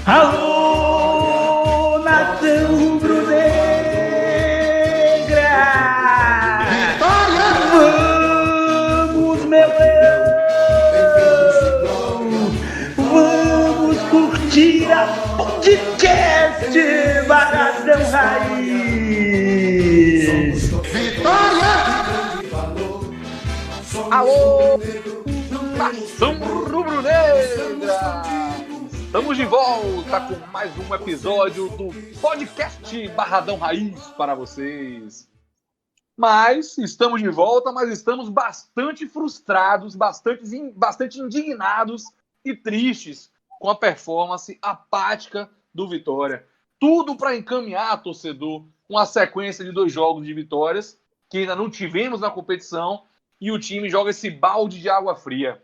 Alô, nação rubro-negra! Vitória! Vamos, meu leão! Vamos curtir a podcast Barradão Raiz! Vitória! Alô, nação rubro-negra! Estamos de volta com mais um episódio do podcast Barradão Raiz para vocês. Mas estamos de volta, mas estamos bastante frustrados, bastante indignados e tristes com a performance apática do Vitória. Tudo para encaminhar, torcedor, uma sequência de 2 jogos de vitórias que ainda não tivemos na competição e o time joga esse balde de água fria.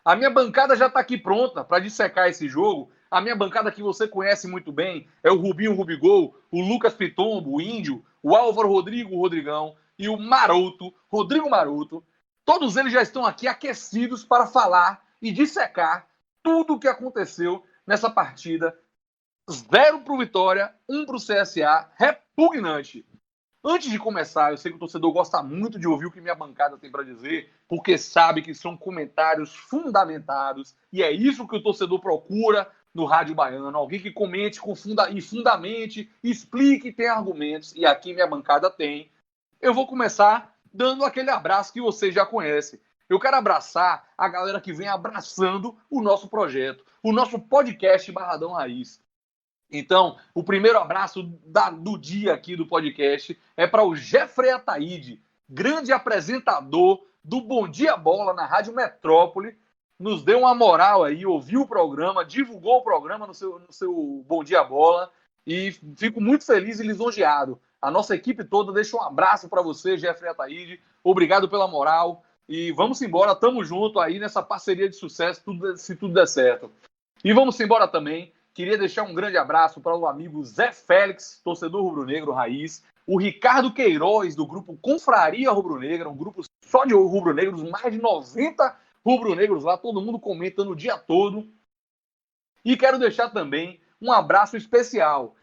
A minha bancada já está aqui pronta para dissecar esse jogo. A minha bancada que você conhece muito bem é o Rubinho Rubigol, o Lucas Pitombo, o Índio, o Álvaro Rodrigo, o Rodrigão e o Maroto, Rodrigo Maroto. Todos eles já estão aqui aquecidos para falar e dissecar tudo o que aconteceu nessa partida. 0 para o Vitória, 1 para o CSA, repugnante. Antes de começar, eu sei que o torcedor gosta muito de ouvir o que minha bancada tem para dizer, porque sabe que são comentários fundamentados, e é isso que o torcedor procura no Rádio Baiano, alguém que comente e fundamente, explique e tenha argumentos, e aqui minha bancada tem. Eu vou começar dando aquele abraço que vocês já conhecem. Eu quero abraçar a galera que vem abraçando o nosso projeto, o nosso podcast Barradão Raiz. Então, o primeiro abraço do dia aqui do podcast é para o Jeffrey Ataíde, grande apresentador do Bom Dia Bola na Rádio Metrópole. Nos deu uma moral aí, ouviu o programa, divulgou o programa no seu Bom Dia Bola e fico muito feliz e lisonjeado. A nossa equipe toda deixa um abraço para você, Jeffrey Ataíde. Obrigado pela moral e vamos embora, tamo junto aí nessa parceria de sucesso, se tudo der certo. E vamos embora também. Queria deixar um grande abraço para o amigo Zé Félix, torcedor rubro-negro raiz, o Ricardo Queiroz, do grupo Confraria Rubro-Negra, um grupo só de rubro-negros, mais de 90 rubro-negros lá, todo mundo comentando o dia todo. E quero deixar também um abraço especial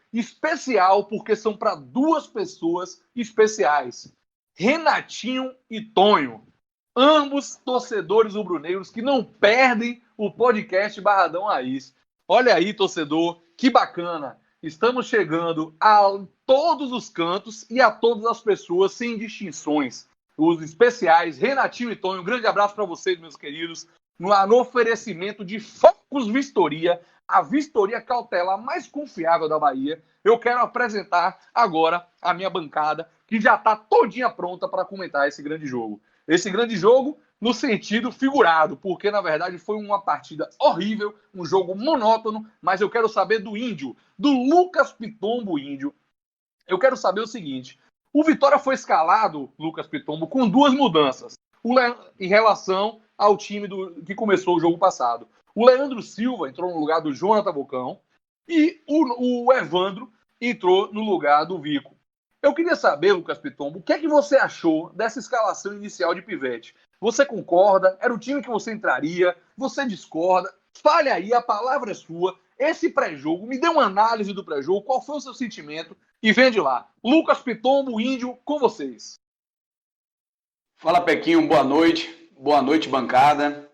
porque são para 2 pessoas especiais, Renatinho e Tonho, ambos torcedores rubro-negros que não perdem o podcast Barradão Raiz. Olha aí, torcedor, que bacana. Estamos chegando a todos os cantos e a todas as pessoas, sem distinções. Os especiais, Renatinho e Tonho, um grande abraço para vocês, meus queridos. No oferecimento de Focus Vistoria, a vistoria cautelar mais confiável da Bahia, eu quero apresentar agora a minha bancada, que já está todinha pronta para comentar esse grande jogo. Esse grande jogo no sentido figurado, porque na verdade foi uma partida horrível, um jogo monótono, mas eu quero saber do Índio, do Lucas Pitombo Índio. Eu quero saber o seguinte, o Vitória foi escalado, Lucas Pitombo, com 2 mudanças em relação ao time que começou o jogo passado. O Leandro Silva entrou no lugar do Jonathan Bocão e o Evandro entrou no lugar do Vico. Eu queria saber, Lucas Pitombo, o que é que você achou dessa escalação inicial de Pivete? Você concorda? Era o time que você entraria? Você discorda? Fale aí, a palavra é sua. Esse pré-jogo, me dê uma análise do pré-jogo, qual foi o seu sentimento? E vem de lá. Lucas Pitombo, Índio, com vocês. Fala, Pequinho, boa noite. Boa noite, bancada.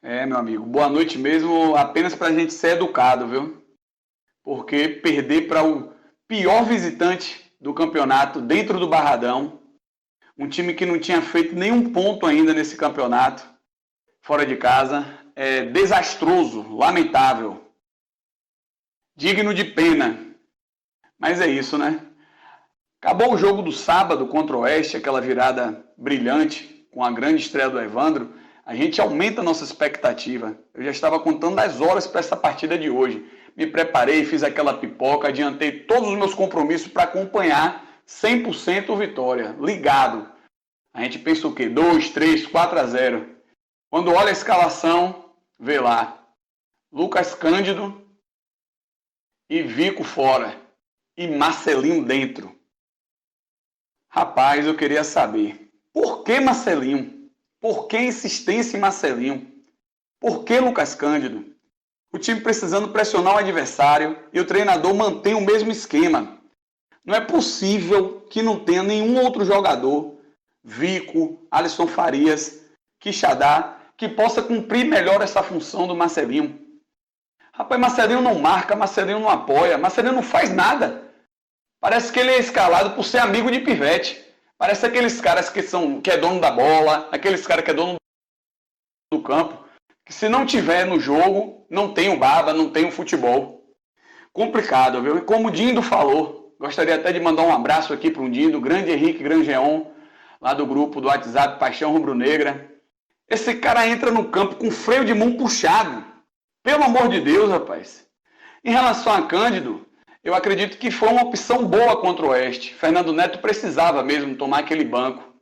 Meu amigo, boa noite mesmo, apenas pra gente ser educado, viu? Porque perder para o pior visitante do campeonato dentro do Barradão, um time que não tinha feito nenhum ponto ainda nesse campeonato, fora de casa, é desastroso, lamentável, digno de pena. Mas é isso, né? Acabou o jogo do sábado contra o Oeste, aquela virada brilhante, com a grande estreia do Evandro, a gente aumenta a nossa expectativa. Eu já estava contando as horas para essa partida de hoje. Me preparei, fiz aquela pipoca, adiantei todos os meus compromissos para acompanhar 100% o Vitória, ligado. A gente pensa o quê? 2, 3, 4-0. Quando olha a escalação, vê lá. Lucas Cândido e Vico fora. E Marcelinho dentro. Rapaz, eu queria saber, por que Marcelinho? Por que insistência em Marcelinho? Por que Lucas Cândido? O time precisando pressionar o adversário e o treinador mantém o mesmo esquema. Não é possível que não tenha nenhum outro jogador, Vico, Alisson Farias, Quixadá, que possa cumprir melhor essa função do Marcelinho. Rapaz, Marcelinho não marca, Marcelinho não apoia, Marcelinho não faz nada. Parece que ele é escalado por ser amigo de Pivete. Parece aqueles caras que é dono da bola, aqueles caras que é dono do campo, que se não tiver no jogo, não tem o baba, não tem o futebol. Complicado, viu? E como o Dindo falou, gostaria até de mandar um abraço aqui para o Dindo, grande Henrique Grangeon, lá do grupo do WhatsApp Paixão Rubro-Negra. Esse cara entra no campo com freio de mão puxado. Pelo amor de Deus, rapaz. Em relação a Cândido, eu acredito que foi uma opção boa contra o Oeste. Fernando Neto precisava mesmo tomar aquele banco.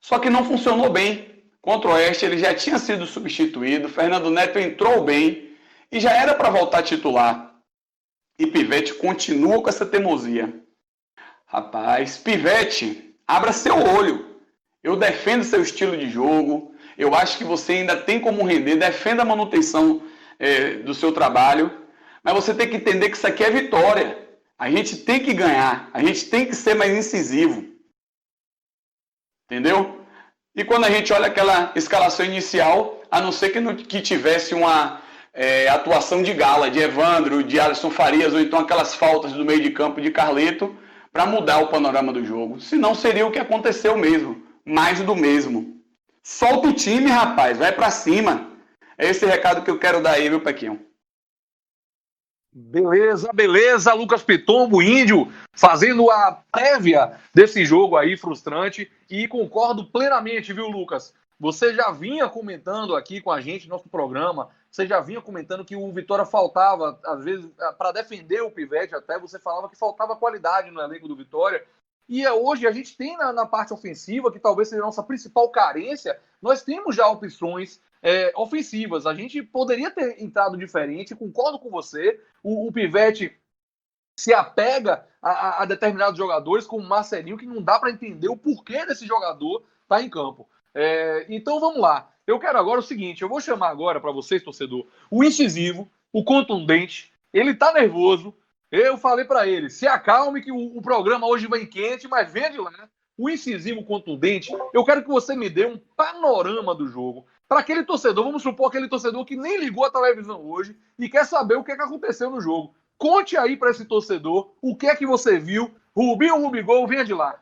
Só que não funcionou bem. Contra o Oeste ele já tinha sido substituído. Fernando Neto entrou bem e já era para voltar titular. E Pivete continua com essa teimosia. Rapaz, Pivete, abra seu olho. Eu defendo seu estilo de jogo. Eu acho que você ainda tem como render. Defenda a manutenção do seu trabalho. Mas você tem que entender que isso aqui é vitória. A gente tem que ganhar. A gente tem que ser mais incisivo. Entendeu? E quando a gente olha aquela escalação inicial, a não ser que tivesse uma atuação de gala, de Evandro, de Alisson Farias, ou então aquelas faltas do meio de campo de Carleto, para mudar o panorama do jogo. Senão seria o que aconteceu mesmo. Mais do mesmo. Solta o time, rapaz. Vai para cima. É esse recado que eu quero dar aí, viu, Pequinho? Beleza, beleza, Lucas Pitombo, Índio, fazendo a prévia desse jogo aí frustrante, e concordo plenamente, viu, Lucas? Você já vinha comentando aqui com a gente, nosso programa, você já vinha comentando que o Vitória faltava, às vezes, para defender o Pivete até, você falava que faltava qualidade no elenco do Vitória, e hoje a gente tem na parte ofensiva, que talvez seja a nossa principal carência, nós temos já opções ofensivas. A gente poderia ter entrado diferente, concordo com você. O Pivete se apega a determinados jogadores, como o Marcelinho, que não dá para entender o porquê desse jogador estar em campo. Então vamos lá. Eu quero agora o seguinte: eu vou chamar agora para vocês, torcedor, o incisivo, o contundente. Ele tá nervoso. Eu falei para ele: se acalme que o programa hoje vem quente, mas vem de lá. O incisivo, contundente. Eu quero que você me dê um panorama do jogo. Para aquele torcedor, vamos supor aquele torcedor que nem ligou a televisão hoje e quer saber o que aconteceu no jogo. Conte aí para esse torcedor o que é que você viu. Rubinho, Rubigol, venha de lá.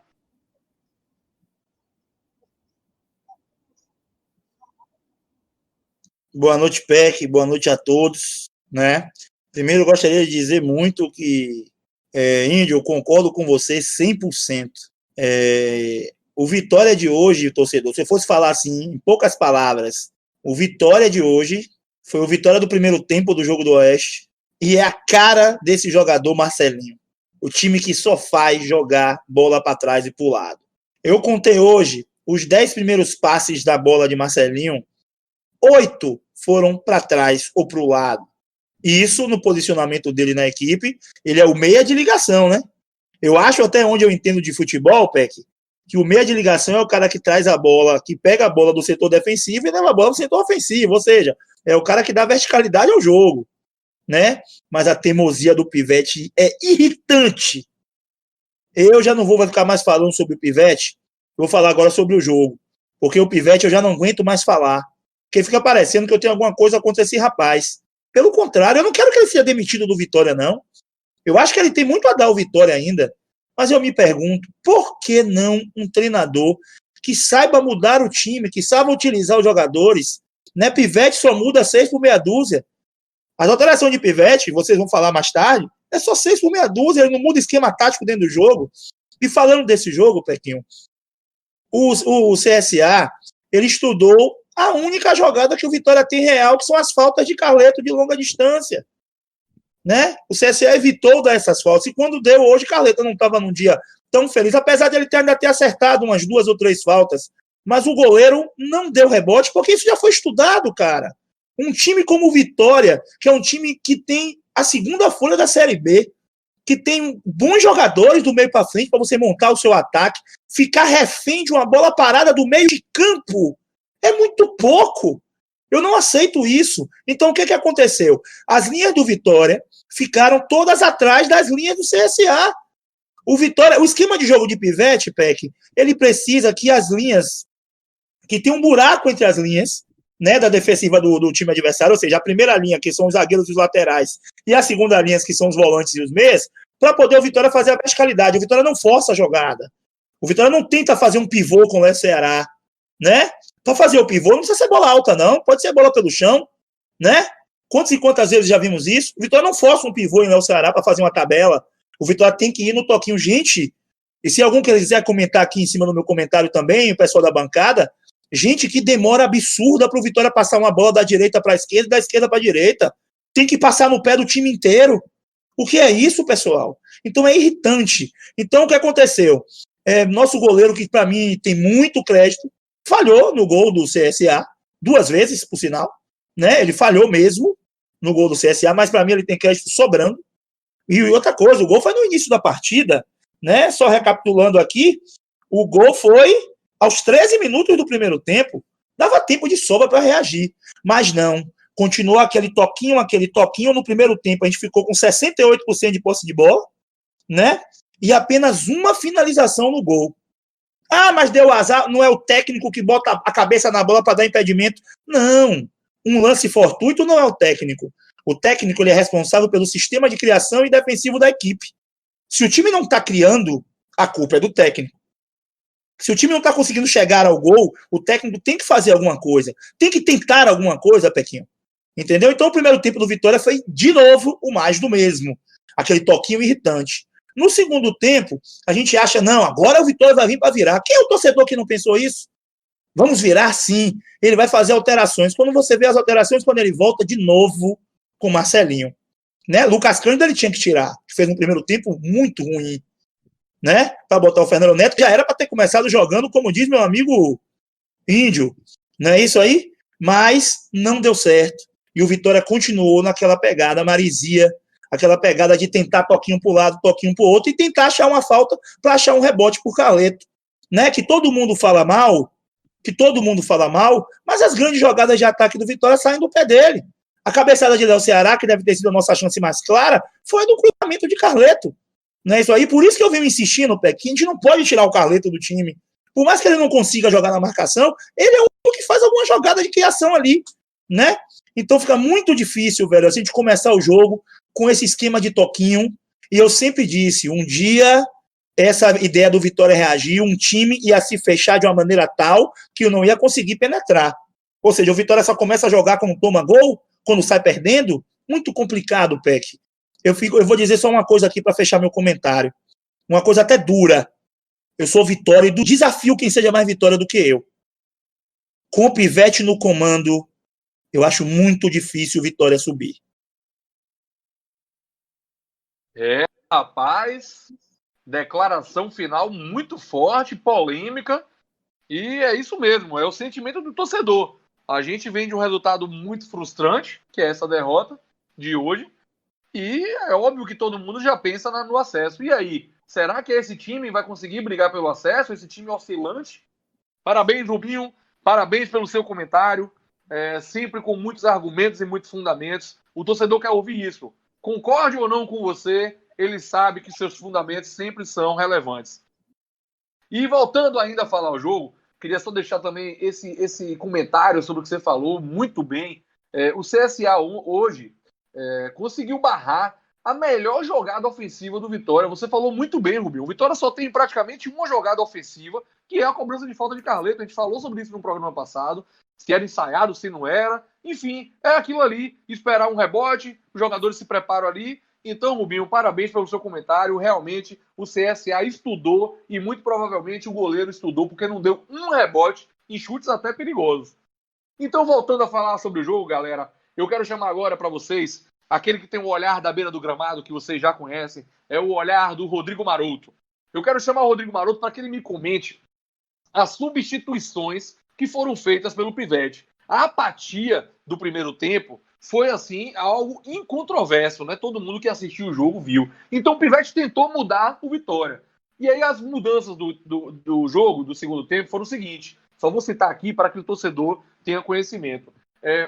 Boa noite, Peck. Boa noite a todos. Né? Primeiro, eu gostaria de dizer muito que, Índio, eu concordo com você 100%. O Vitória de hoje, torcedor, se eu fosse falar assim, em poucas palavras, o Vitória de hoje foi o Vitória do primeiro tempo do jogo do Oeste e é a cara desse jogador Marcelinho. O time que só faz jogar bola para trás e para o lado. Eu contei hoje os 10 primeiros passes da bola de Marcelinho, 8 foram para trás ou para o lado. E isso, no posicionamento dele na equipe, ele é o meia de ligação, né? Eu acho, até onde eu entendo de futebol, Peck, que o meia de ligação é o cara que traz a bola, que pega a bola do setor defensivo e leva a bola do setor ofensivo, ou seja, é o cara que dá verticalidade ao jogo, né? Mas a teimosia do Pivete é irritante. Eu já não vou ficar mais falando sobre o Pivete, vou falar agora sobre o jogo, porque o Pivete eu já não aguento mais falar, porque fica parecendo que eu tenho alguma coisa contra esse rapaz. Pelo contrário, eu não quero que ele seja demitido do Vitória, não. Eu acho que ele tem muito a dar ao Vitória ainda. Mas eu me pergunto, por que não um treinador que saiba mudar o time, que saiba utilizar os jogadores? Né? Pivete só muda 6 por meia dúzia. As alterações de Pivete, vocês vão falar mais tarde, é só 6 por meia dúzia, ele não muda esquema tático dentro do jogo. E falando desse jogo, Pequinho, o CSA, ele estudou a única jogada que o Vitória tem real, que são as faltas de Carleto de longa distância. Né? O CSA evitou dar essas faltas. E quando deu hoje, Carleto não estava num dia tão feliz, apesar de ele ainda ter acertado umas 2 ou 3 faltas. Mas o goleiro não deu rebote, porque isso já foi estudado, cara. Um time como o Vitória, que é um time que tem a segunda folha da Série B, que tem bons jogadores do meio para frente para você montar o seu ataque, ficar refém de uma bola parada do meio de campo é muito pouco. Eu não aceito isso. Então, o que aconteceu? As linhas do Vitória ficaram todas atrás das linhas do CSA. O esquema de jogo de pivete, Peck, ele precisa que as linhas, que tem um buraco entre as linhas, né, da defensiva do time adversário, ou seja, a primeira linha, que são os zagueiros e os laterais, e a segunda linha, que são os volantes e os meias, para poder o Vitória fazer a verticalidade. O Vitória não força a jogada. O Vitória não tenta fazer um pivô com o Ceará, né? Para fazer o pivô não precisa ser bola alta, não. Pode ser bola pelo chão, né? Quantas e quantas vezes já vimos isso? O Vitória não força um pivô em El Ceará para fazer uma tabela. O Vitória tem que ir no toquinho. Gente, e se algum quiser comentar aqui em cima no meu comentário também, o pessoal da bancada, gente, que demora absurda para o Vitória passar uma bola da direita para a esquerda e da esquerda para a direita. Tem que passar no pé do time inteiro. O que é isso, pessoal? Então é irritante. Então o que aconteceu? Nosso goleiro, que para mim tem muito crédito, falhou no gol do CSA, 2 vezes, por sinal, né? Ele falhou mesmo no gol do CSA, mas para mim ele tem crédito sobrando. E outra coisa, o gol foi no início da partida, né? Só recapitulando aqui, o gol foi aos 13 minutos do primeiro tempo. Dava tempo de sobra para reagir, mas não. Continuou aquele toquinho. No primeiro tempo a gente ficou com 68% de posse de bola, né? E apenas uma finalização no gol. Ah, mas deu azar, não é o técnico que bota a cabeça na bola para dar impedimento. Não, um lance fortuito não é o técnico. O técnico, ele é responsável pelo sistema de criação e defensivo da equipe. Se o time não está criando, a culpa é do técnico. Se o time não está conseguindo chegar ao gol, o técnico tem que fazer alguma coisa. Tem que tentar alguma coisa, Pequinho. Entendeu? Então o primeiro tempo do Vitória foi, de novo, o mais do mesmo. Aquele toquinho irritante. No segundo tempo, a gente acha, não, agora o Vitória vai vir para virar. Quem é o torcedor que não pensou isso? Vamos virar, sim. Ele vai fazer alterações. Quando você vê as alterações, quando ele volta de novo com o Marcelinho, né? Lucas Cândido ele tinha que tirar, que fez um primeiro tempo muito ruim, né? Para botar o Fernando Neto, já era para ter começado jogando, como diz meu amigo Índio, não é isso aí? Mas não deu certo. E o Vitória continuou naquela pegada marizia, aquela pegada de tentar toquinho para o lado, toquinho para o outro, e tentar achar uma falta para achar um rebote por Carleto, né? Que todo mundo fala mal, mas as grandes jogadas de ataque do Vitória saem do pé dele. A cabeçada de Léo Ceará, que deve ter sido a nossa chance mais clara, foi do cruzamento de Carleto. Não é isso aí? Por isso que eu venho insistindo, Pé, que a gente não pode tirar o Carleto do time. Por mais que ele não consiga jogar na marcação, ele é o que faz alguma jogada de criação ali, né? Então fica muito difícil, velho, a gente começar o jogo com esse esquema de toquinho. E eu sempre disse, um dia essa ideia do Vitória reagir, um time ia se fechar de uma maneira tal que eu não ia conseguir penetrar. Ou seja, o Vitória só começa a jogar quando toma gol, quando sai perdendo. Muito complicado, Peck. Eu vou dizer só uma coisa aqui para fechar meu comentário. Uma coisa até dura. Eu sou Vitória e do desafio quem seja mais Vitória do que eu. Com o Pivete no comando, eu acho muito difícil o Vitória subir. Rapaz, declaração final muito forte, polêmica, e é isso mesmo, é o sentimento do torcedor. A gente vem de um resultado muito frustrante, que é essa derrota de hoje, e é óbvio que todo mundo já pensa no acesso. E aí, será que esse time vai conseguir brigar pelo acesso, esse time oscilante? Parabéns, Rubinho, parabéns pelo seu comentário, sempre com muitos argumentos e muitos fundamentos. O torcedor quer ouvir isso. Concorde ou não com você, ele sabe que seus fundamentos sempre são relevantes. E voltando ainda a falar o jogo, queria só deixar também esse comentário sobre o que você falou, muito bem. O CSA hoje conseguiu barrar a melhor jogada ofensiva do Vitória. Você falou muito bem, Rubinho. O Vitória só tem praticamente uma jogada ofensiva, que é a cobrança de falta de Carleto. A gente falou sobre isso no programa passado, se era ensaiado, se não era. Enfim, é aquilo ali, esperar um rebote, os jogadores se preparam ali. Então, Rubinho, parabéns pelo seu comentário. Realmente, o CSA estudou e muito provavelmente o goleiro estudou, porque não deu um rebote em chutes até perigosos. Então, voltando a falar sobre o jogo, galera, eu quero chamar agora para vocês aquele que tem o olhar da beira do gramado, que vocês já conhecem, é o olhar do Rodrigo Maroto. Eu quero chamar o Rodrigo Maroto para que ele me comente as substituições que foram feitas pelo Pivete. A apatia do primeiro tempo foi, assim, algo incontroverso, né? Todo mundo que assistiu o jogo viu. Então o Pivete tentou mudar o Vitória. E aí as mudanças do jogo, do segundo tempo, foram o seguinte. Só vou citar aqui para que o torcedor tenha conhecimento.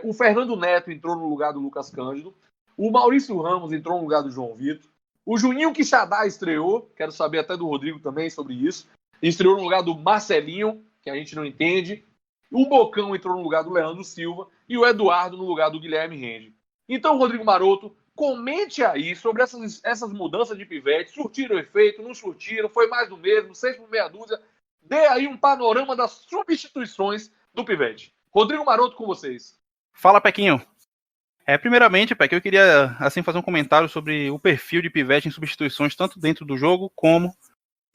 O Fernando Neto entrou no lugar do Lucas Cândido. O Maurício Ramos entrou no lugar do João Vitor. O Juninho Quixadá estreou. Quero saber até do Rodrigo também sobre isso. Estreou no lugar do Marcelinho, que a gente não entende. O Bocão entrou no lugar do Leandro Silva. E o Eduardo no lugar do Guilherme Rende. Então, Rodrigo Maroto, comente aí sobre essas mudanças de pivete. Surtiram efeito, não surtiram, foi mais do mesmo, 6 por meia dúzia. Dê aí um panorama das substituições do pivete. Rodrigo Maroto, com vocês. Fala, Pequinho. Primeiramente, Peque, eu queria assim fazer um comentário sobre o perfil de pivete em substituições, tanto dentro do jogo como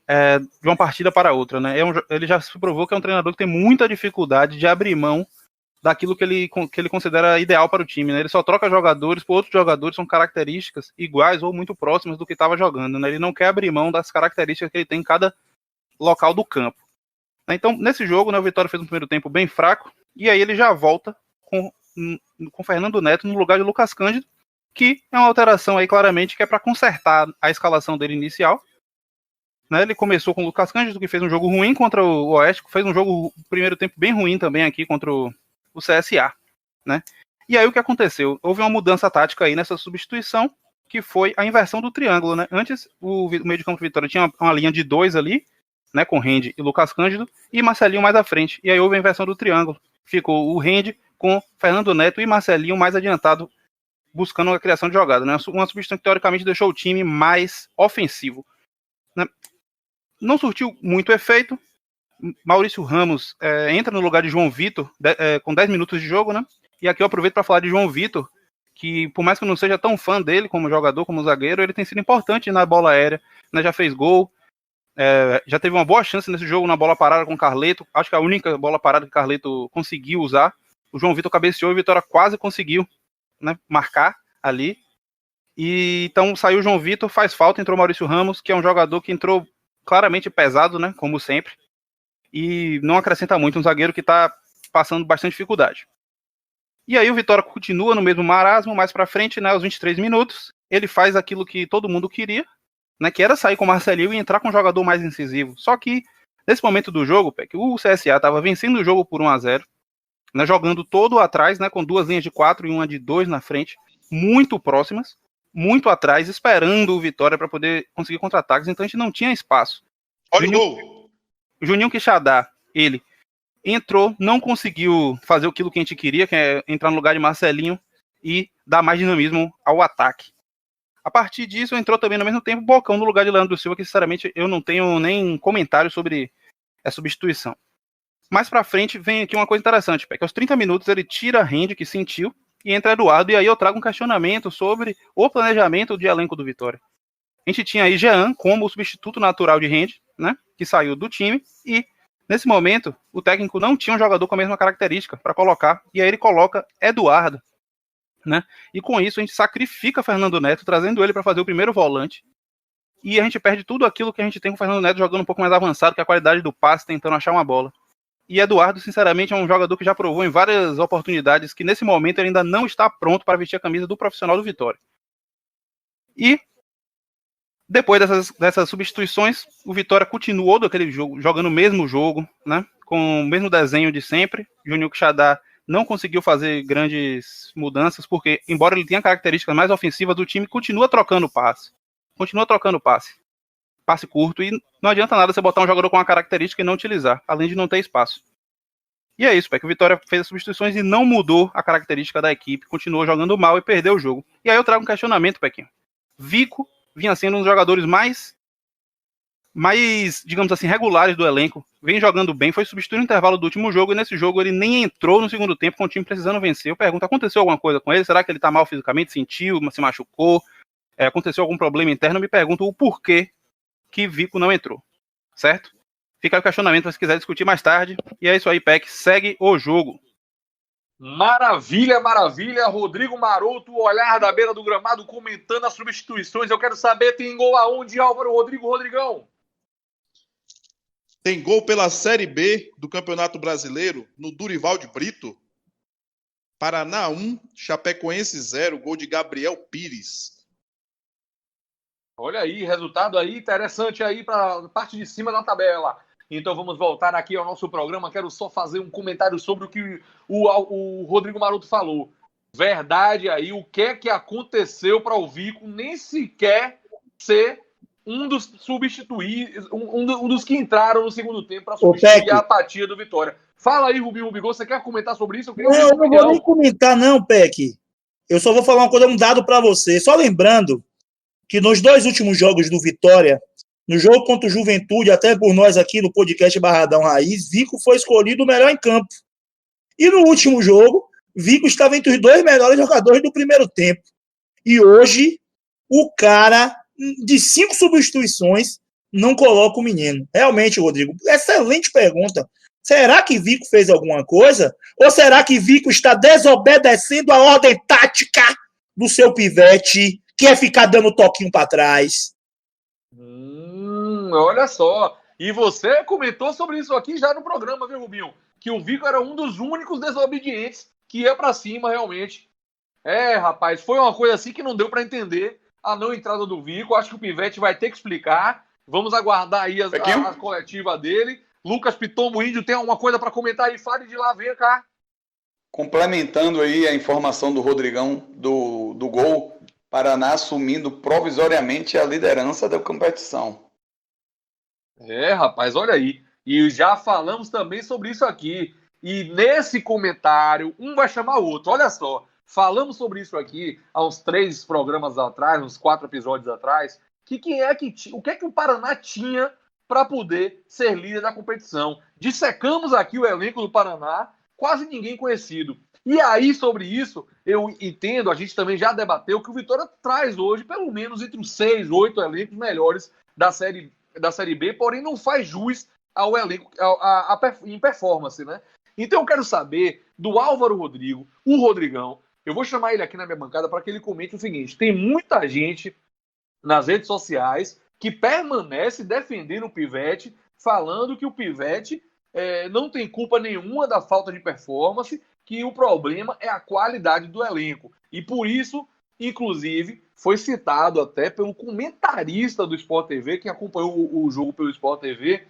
de uma partida para outra, né? Ele já se provou que é um treinador que tem muita dificuldade de abrir mão daquilo que ele considera ideal para o time, né? Ele só troca jogadores por outros jogadores com características iguais ou muito próximas do que estava jogando, né? Ele não quer abrir mão das características que ele tem em cada local do campo. Então, nesse jogo, né, o Vitória fez um primeiro tempo bem fraco, e aí ele já volta com Fernando Neto no lugar de Lucas Cândido, que é uma alteração aí claramente que é para consertar a escalação dele inicial. Né, ele começou com o Lucas Cândido, que fez um jogo ruim contra o Oeste, fez um jogo, primeiro tempo bem ruim também aqui contra o CSA. Né? E aí o que aconteceu? Houve uma mudança tática aí nessa substituição, que foi a inversão do triângulo. Né? Antes, o meio de campo do Vitória tinha uma linha de 2 ali, né, com Rende e Lucas Cândido, e Marcelinho mais à frente. E aí houve a inversão do triângulo. Ficou o Rende com Fernando Neto e Marcelinho mais adiantado, buscando a criação de jogada. Né? Uma substituição que teoricamente deixou o time mais ofensivo. Né? Não surtiu muito efeito. Maurício Ramos entra no lugar de João Vitor com 10 minutos de jogo. Né? E aqui eu aproveito para falar de João Vitor, que por mais que eu não seja tão fã dele como jogador, como zagueiro, ele tem sido importante na bola aérea. Né? Já fez gol. Já teve uma boa chance nesse jogo na bola parada com o Carleto. Acho que a única bola parada que o Carleto conseguiu usar. O João Vitor cabeceou e o Vitória quase conseguiu, né, marcar ali. E então saiu o João Vitor, faz falta, entrou o Maurício Ramos, que é um jogador que entrou claramente pesado, né, como sempre. E não acrescenta muito, um zagueiro que está passando bastante dificuldade. E aí o Vitória continua no mesmo marasmo, mais pra frente, né, aos 23 minutos. Ele faz aquilo que todo mundo queria, né, que era sair com o Marcelinho e entrar com um jogador mais incisivo. Só que, nesse momento do jogo, o CSA estava vencendo o jogo por 1-0, né, jogando todo atrás, né, com 2 linhas de 4 e uma de 2 na frente, muito próximas, muito atrás, esperando o Vitória para poder conseguir contra-ataques, então a gente não tinha espaço. Olha o gol! O Juninho Quixadá, ele entrou, não conseguiu fazer aquilo que a gente queria, que é entrar no lugar de Marcelinho e dar mais dinamismo ao ataque. A partir disso, entrou também no mesmo tempo Bocão no lugar de Leandro Silva, que sinceramente eu não tenho nem comentário sobre a substituição. Mais pra frente vem aqui uma coisa interessante, que aos 30 minutos ele tira a Rende, que sentiu, e entra Eduardo, e aí eu trago um questionamento sobre o planejamento de elenco do Vitória. A gente tinha aí Jean como o substituto natural de Rende, né, que saiu do time, e nesse momento o técnico não tinha um jogador com a mesma característica para colocar, e aí ele coloca Eduardo, né, e com isso a gente sacrifica Fernando Neto, trazendo ele para fazer o primeiro volante, e a gente perde tudo aquilo que a gente tem com o Fernando Neto jogando um pouco mais avançado, que é a qualidade do passe, tentando achar uma bola. E Eduardo, sinceramente, é um jogador que já provou em várias oportunidades que nesse momento ele ainda não está pronto para vestir a camisa do profissional do Vitória. E depois dessas substituições, o Vitória continuou daquele jogo, jogando o mesmo jogo, né, com o mesmo desenho de sempre. Juninho Quixadá não conseguiu fazer grandes mudanças, porque, embora ele tenha características mais ofensivas do time, continua trocando passe. Passe curto, e não adianta nada você botar um jogador com uma característica e não utilizar, além de não ter espaço. E é isso, que o Vitória fez as substituições e não mudou a característica da equipe, continuou jogando mal e perdeu o jogo. E aí eu trago um questionamento, Pequinho. Vico vinha sendo um dos jogadores mais, digamos assim, regulares do elenco, vem jogando bem, foi substituído no intervalo do último jogo, e nesse jogo ele nem entrou no segundo tempo, com o time precisando vencer. Eu pergunto, aconteceu alguma coisa com ele? Será que ele tá mal fisicamente, sentiu, se machucou? Aconteceu algum problema interno? Eu me pergunto o porquê que Vico não entrou, certo? Fica o questionamento se quiser discutir mais tarde. E é isso aí, Peck. Segue o jogo. Maravilha, maravilha. Rodrigo Maroto, o olhar da beira do gramado, comentando as substituições. Eu quero saber, tem gol aonde, Álvaro Rodrigão? Tem gol pela Série B do Campeonato Brasileiro, no Durival de Brito. Paraná 1, Chapecoense 0, gol de Gabriel Pires. Olha aí, resultado aí interessante aí para a parte de cima da tabela. Então vamos voltar aqui ao nosso programa. Quero só fazer um comentário sobre o que o Rodrigo Maroto falou. Verdade aí, o que é que aconteceu para o Vico nem sequer ser um dos substituir, um dos que entraram no segundo tempo para substituir a apatia do Vitória. Fala aí, Rubinho Rubigol, você quer comentar sobre isso? Não, eu não vou nem comentar não, Peck. Eu só vou falar uma coisa, um dado para você. Só lembrando que nos 2 últimos jogos do Vitória, no jogo contra o Juventude, até por nós aqui no podcast Barradão Raiz, Vico foi escolhido o melhor em campo. E no último jogo, Vico estava entre os 2 melhores jogadores do primeiro tempo. E hoje, o cara, de 5 substituições, não coloca o menino. Realmente, Rodrigo, excelente pergunta. Será que Vico fez alguma coisa? Ou será que Vico está desobedecendo a ordem tática do seu pivete, que é ficar dando toquinho para trás? Olha só. E você comentou sobre isso aqui já no programa, viu, Rubinho? Que o Vico era um dos únicos desobedientes que ia para cima, realmente. Rapaz, foi uma coisa assim que não deu para entender a não entrada do Vico. Acho que o Pivete vai ter que explicar. Vamos aguardar aí a coletiva dele. Lucas Pitombo Índio, tem alguma coisa para comentar aí? Fale de lá, vem cá. Complementando aí a informação do Rodrigão do gol, Paraná assumindo provisoriamente a liderança da competição. Rapaz, olha aí. E já falamos também sobre isso aqui. E nesse comentário, um vai chamar o outro. Olha só, falamos sobre isso aqui há uns 3 programas atrás, uns 4 episódios atrás. O que é que o Paraná tinha para poder ser líder da competição? Dissecamos aqui o elenco do Paraná, quase ninguém conhecido. E aí, sobre isso, eu entendo, a gente também já debateu, que o Vitória traz hoje, pelo menos entre os 6, 8 elencos melhores da Série B, porém não faz jus ao elenco em performance, né? Então eu quero saber do Álvaro Rodrigo, o Rodrigão. Eu vou chamar ele aqui na minha bancada para que ele comente o seguinte: tem muita gente nas redes sociais que permanece defendendo o Pivete, falando que o Pivete não tem culpa nenhuma da falta de performance, que o problema é a qualidade do elenco. E por isso, inclusive, foi citado até pelo comentarista do Sport TV, quem acompanhou o jogo pelo Sport TV,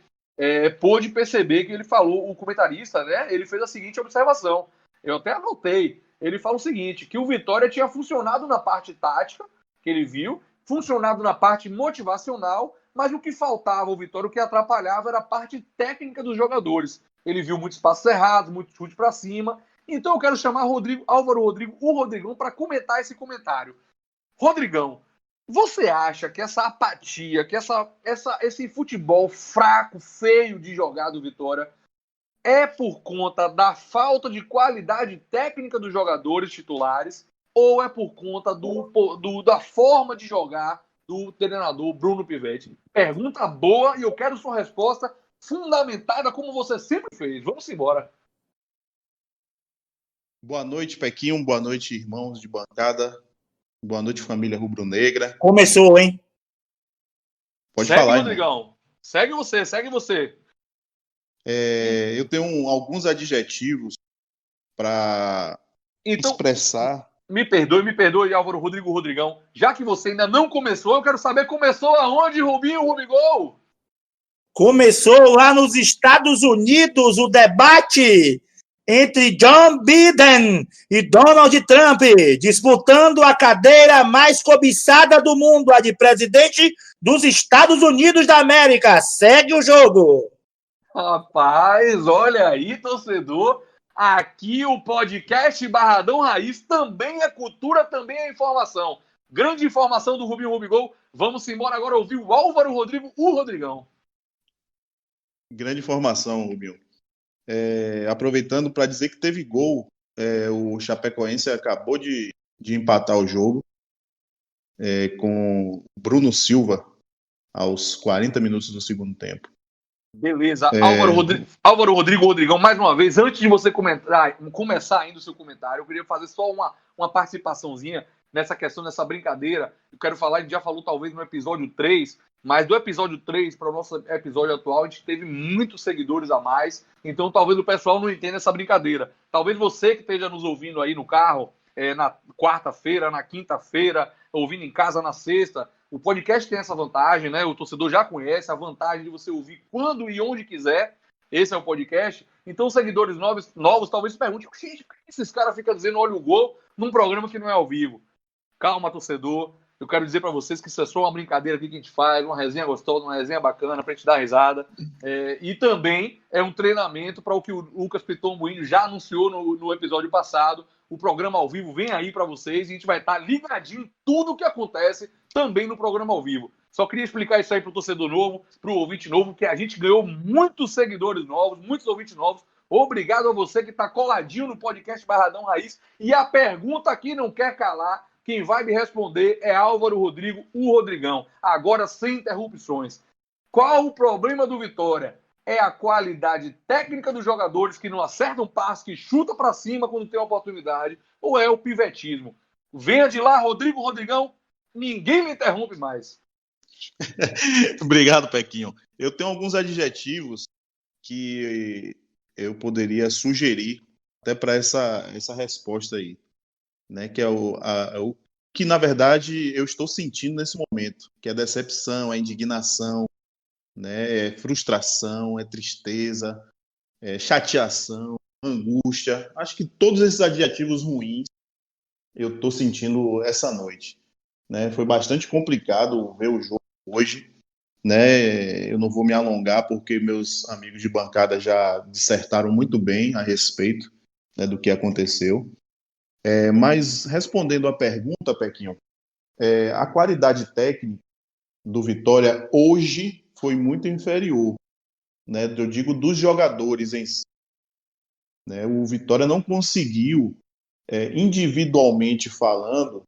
pôde perceber que ele falou, o comentarista, né? Ele fez a seguinte observação. Eu até anotei. Ele fala o seguinte, que o Vitória tinha funcionado na parte tática, que ele viu, funcionado na parte motivacional, mas o que faltava ao Vitória, o que atrapalhava era a parte técnica dos jogadores. Ele viu muitos passos errados, muito chute para cima. Então eu quero chamar Álvaro Rodrigo, o Rodrigão, para comentar esse comentário. Rodrigão, você acha que essa apatia, que esse futebol fraco, feio de jogar do Vitória é por conta da falta de qualidade técnica dos jogadores titulares ou é por conta da forma de jogar do treinador Bruno Pivete? Pergunta boa e eu quero sua resposta fundamentada como você sempre fez. Vamos embora. Boa noite, Pequinho. Boa noite, irmãos de bancada. Boa noite, família rubro-negra. Começou, hein? Pode segue, falar, Rodrigão. Irmão. Segue você. Eu tenho alguns adjetivos para expressar. Me perdoe, Álvaro Rodrigão. Já que você ainda não começou, eu quero saber, começou aonde, Rubinho Rubigol? Começou lá nos Estados Unidos o debate entre John Biden e Donald Trump, disputando a cadeira mais cobiçada do mundo, a de presidente dos Estados Unidos da América. Segue o jogo. Rapaz, olha aí, torcedor. Aqui o podcast Barradão Raiz também é cultura, também é informação. Grande informação do Rubinho Rubigol. Vamos embora agora ouvir o Álvaro Rodrigo, o Rodrigão. Grande informação, Rubinho. Aproveitando para dizer que teve gol, o Chapecoense acabou de empatar o jogo com Bruno Silva aos 40 minutos do segundo tempo. Beleza. Álvaro Rodrigo, Rodrigão, mais uma vez, antes de você começar ainda o seu comentário, eu queria fazer só uma participaçãozinha nessa questão, nessa brincadeira. Eu quero falar, a gente já falou talvez no episódio 3, mas do episódio 3 para o nosso episódio atual, a gente teve muitos seguidores a mais, então talvez o pessoal não entenda essa brincadeira. Talvez você que esteja nos ouvindo aí no carro, na quarta-feira, na quinta-feira, ouvindo em casa na sexta, O podcast tem essa vantagem, né? O torcedor já conhece a vantagem de você ouvir quando e onde quiser. Esse é o podcast. Então, os seguidores novos talvez se perguntem: gente, por que esses caras ficam dizendo olha o gol num programa que não é ao vivo? Calma, torcedor. Eu quero dizer para vocês que isso é só uma brincadeira aqui que a gente faz, uma resenha gostosa, uma resenha bacana pra gente dar risada. E também é um treinamento para o que o Lucas Piton Índio já anunciou no episódio passado. O programa ao vivo vem aí para vocês e a gente vai estar ligadinho em tudo o que acontece também no programa ao vivo. Só queria explicar isso aí pro torcedor novo, pro ouvinte novo, que a gente ganhou muitos seguidores novos, muitos ouvintes novos. Obrigado a você que está coladinho no podcast Barradão Raiz. E a pergunta aqui não quer calar. Quem vai me responder é Álvaro Rodrigo, o Rodrigão. Agora sem interrupções. Qual o problema do Vitória? É a qualidade técnica dos jogadores que não acertam passe, que chuta para cima quando tem oportunidade? Ou é o pivetismo? Venha de lá, Rodrigo, Rodrigão. Ninguém me interrompe mais. Obrigado, Pequinho. Eu tenho alguns adjetivos que eu poderia sugerir até para essa resposta aí, né? Que é o que, na verdade, eu estou sentindo nesse momento, que é decepção, é indignação, né? É frustração, é tristeza, é chateação, angústia. Acho que todos esses adjetivos ruins eu estou sentindo essa noite, né? Foi bastante complicado ver o jogo hoje, né? Eu não vou me alongar porque meus amigos de bancada já dissertaram muito bem a respeito, né, do que aconteceu. Mas respondendo à pergunta, Pequinho, a qualidade técnica do Vitória hoje foi muito inferior, né? Eu digo dos jogadores em si, né? O Vitória não conseguiu, individualmente falando,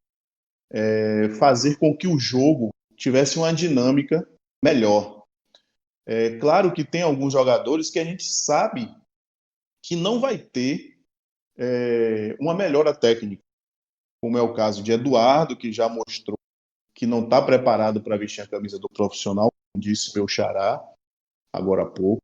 fazer com que o jogo tivesse uma dinâmica melhor. É claro que tem alguns jogadores que a gente sabe que não vai ter uma melhora técnica, como é o caso de Eduardo, que já mostrou que não está preparado para vestir a camisa do profissional, como disse meu xará agora há pouco.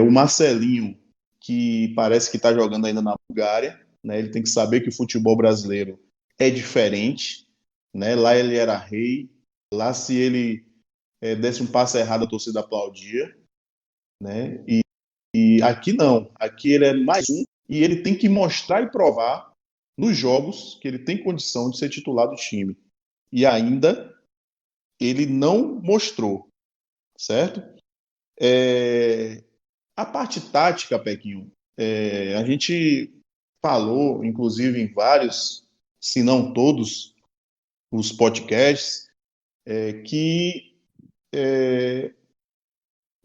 O Marcelinho, que parece que está jogando ainda na Bulgária, né? Ele tem que saber que o futebol brasileiro é diferente, né? Lá ele era rei, lá se ele desse um passo errado a torcida aplaudia, né? E aqui não, aqui ele é mais um e ele tem que mostrar e provar nos jogos que ele tem condição de ser titular do time. E ainda ele não mostrou, certo? A parte tática, Pequinho, a gente falou, inclusive em vários, se não todos, os podcasts, que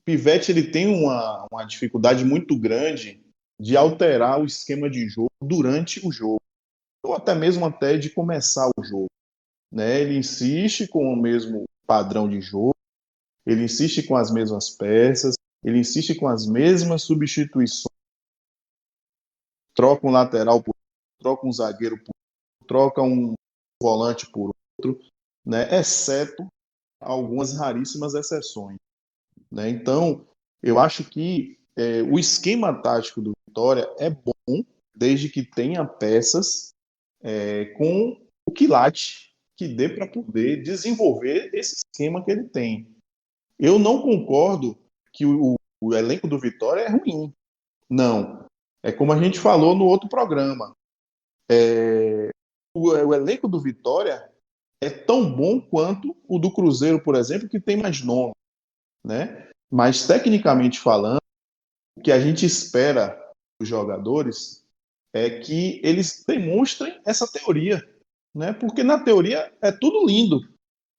Pivetti ele tem uma dificuldade muito grande de alterar o esquema de jogo durante o jogo, ou até mesmo até de começar o jogo, né? Ele insiste com o mesmo padrão de jogo, ele insiste com as mesmas peças, ele insiste com as mesmas substituições, troca um lateral por outro, troca um zagueiro por outro, troca um volante por outro, né? Exceto algumas raríssimas exceções, né? Então, eu acho que o esquema tático do Vitória é bom, desde que tenha peças com o quilate que dê para poder desenvolver esse esquema que ele tem. Eu não concordo que o elenco do Vitória é ruim. Não. É como a gente falou no outro programa. O elenco do Vitória é tão bom quanto o do Cruzeiro, por exemplo, que tem mais nome, né? Mas, tecnicamente falando, o que a gente espera dos jogadores é que eles demonstrem essa teoria, né? Porque na teoria é tudo lindo.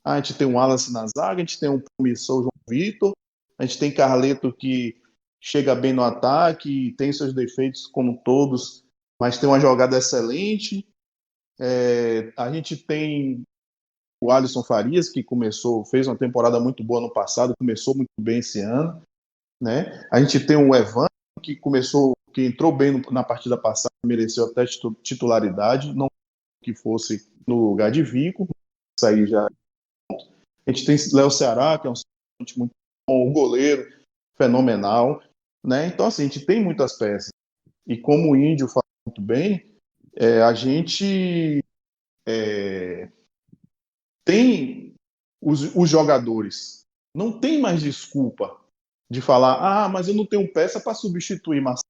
A gente tem um Wallace na zaga, a gente tem um promissor João Vitor, a gente tem Carleto que chega bem no ataque, tem seus defeitos como todos, mas tem uma jogada excelente. A gente tem o Alisson Farias, que fez uma temporada muito boa no passado, começou muito bem esse ano, né? A gente tem o Evan, que entrou bem na partida passada, mereceu até titularidade, não que fosse no lugar de Vico, isso aí já. A gente tem Léo Ceará, que é um muito bom, um goleiro fenomenal, né? Então, assim, a gente tem muitas peças. E como o Índio fala muito bem, a gente tem os jogadores. Não tem mais desculpa de falar, mas eu não tenho peça para substituir Marcelo.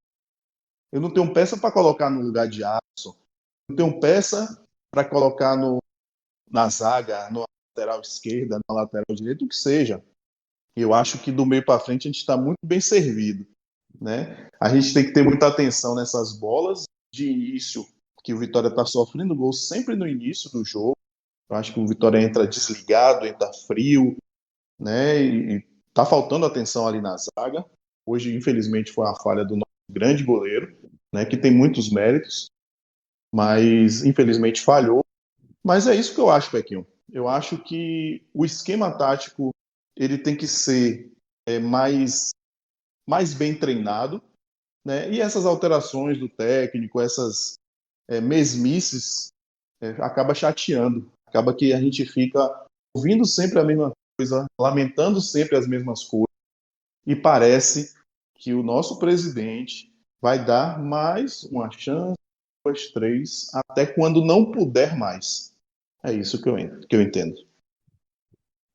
Eu não tenho peça para colocar no lugar de Alisson. Eu não tenho peça para colocar na zaga, na lateral esquerda, na lateral direita, o que seja. Eu acho que do meio para frente a gente está muito bem servido, né? A gente tem que ter muita atenção nessas bolas de início, que o Vitória está sofrendo gol sempre no início do jogo. Eu acho que o Vitória entra desligado, entra frio, né? E tá faltando atenção ali na zaga. Hoje, infelizmente, foi uma falha do nosso grande goleiro, né? Que tem muitos méritos, mas infelizmente falhou. Mas é isso que eu acho, Pequinho. Eu acho que o esquema tático ele tem que ser mais bem treinado, né? E essas alterações do técnico, essas mesmices, acaba chateando. Acaba que a gente fica ouvindo sempre a mesma coisa, lamentando sempre as mesmas coisas, e parece que o nosso presidente vai dar mais uma chance, 2, 3, até quando não puder mais. É isso que eu entendo.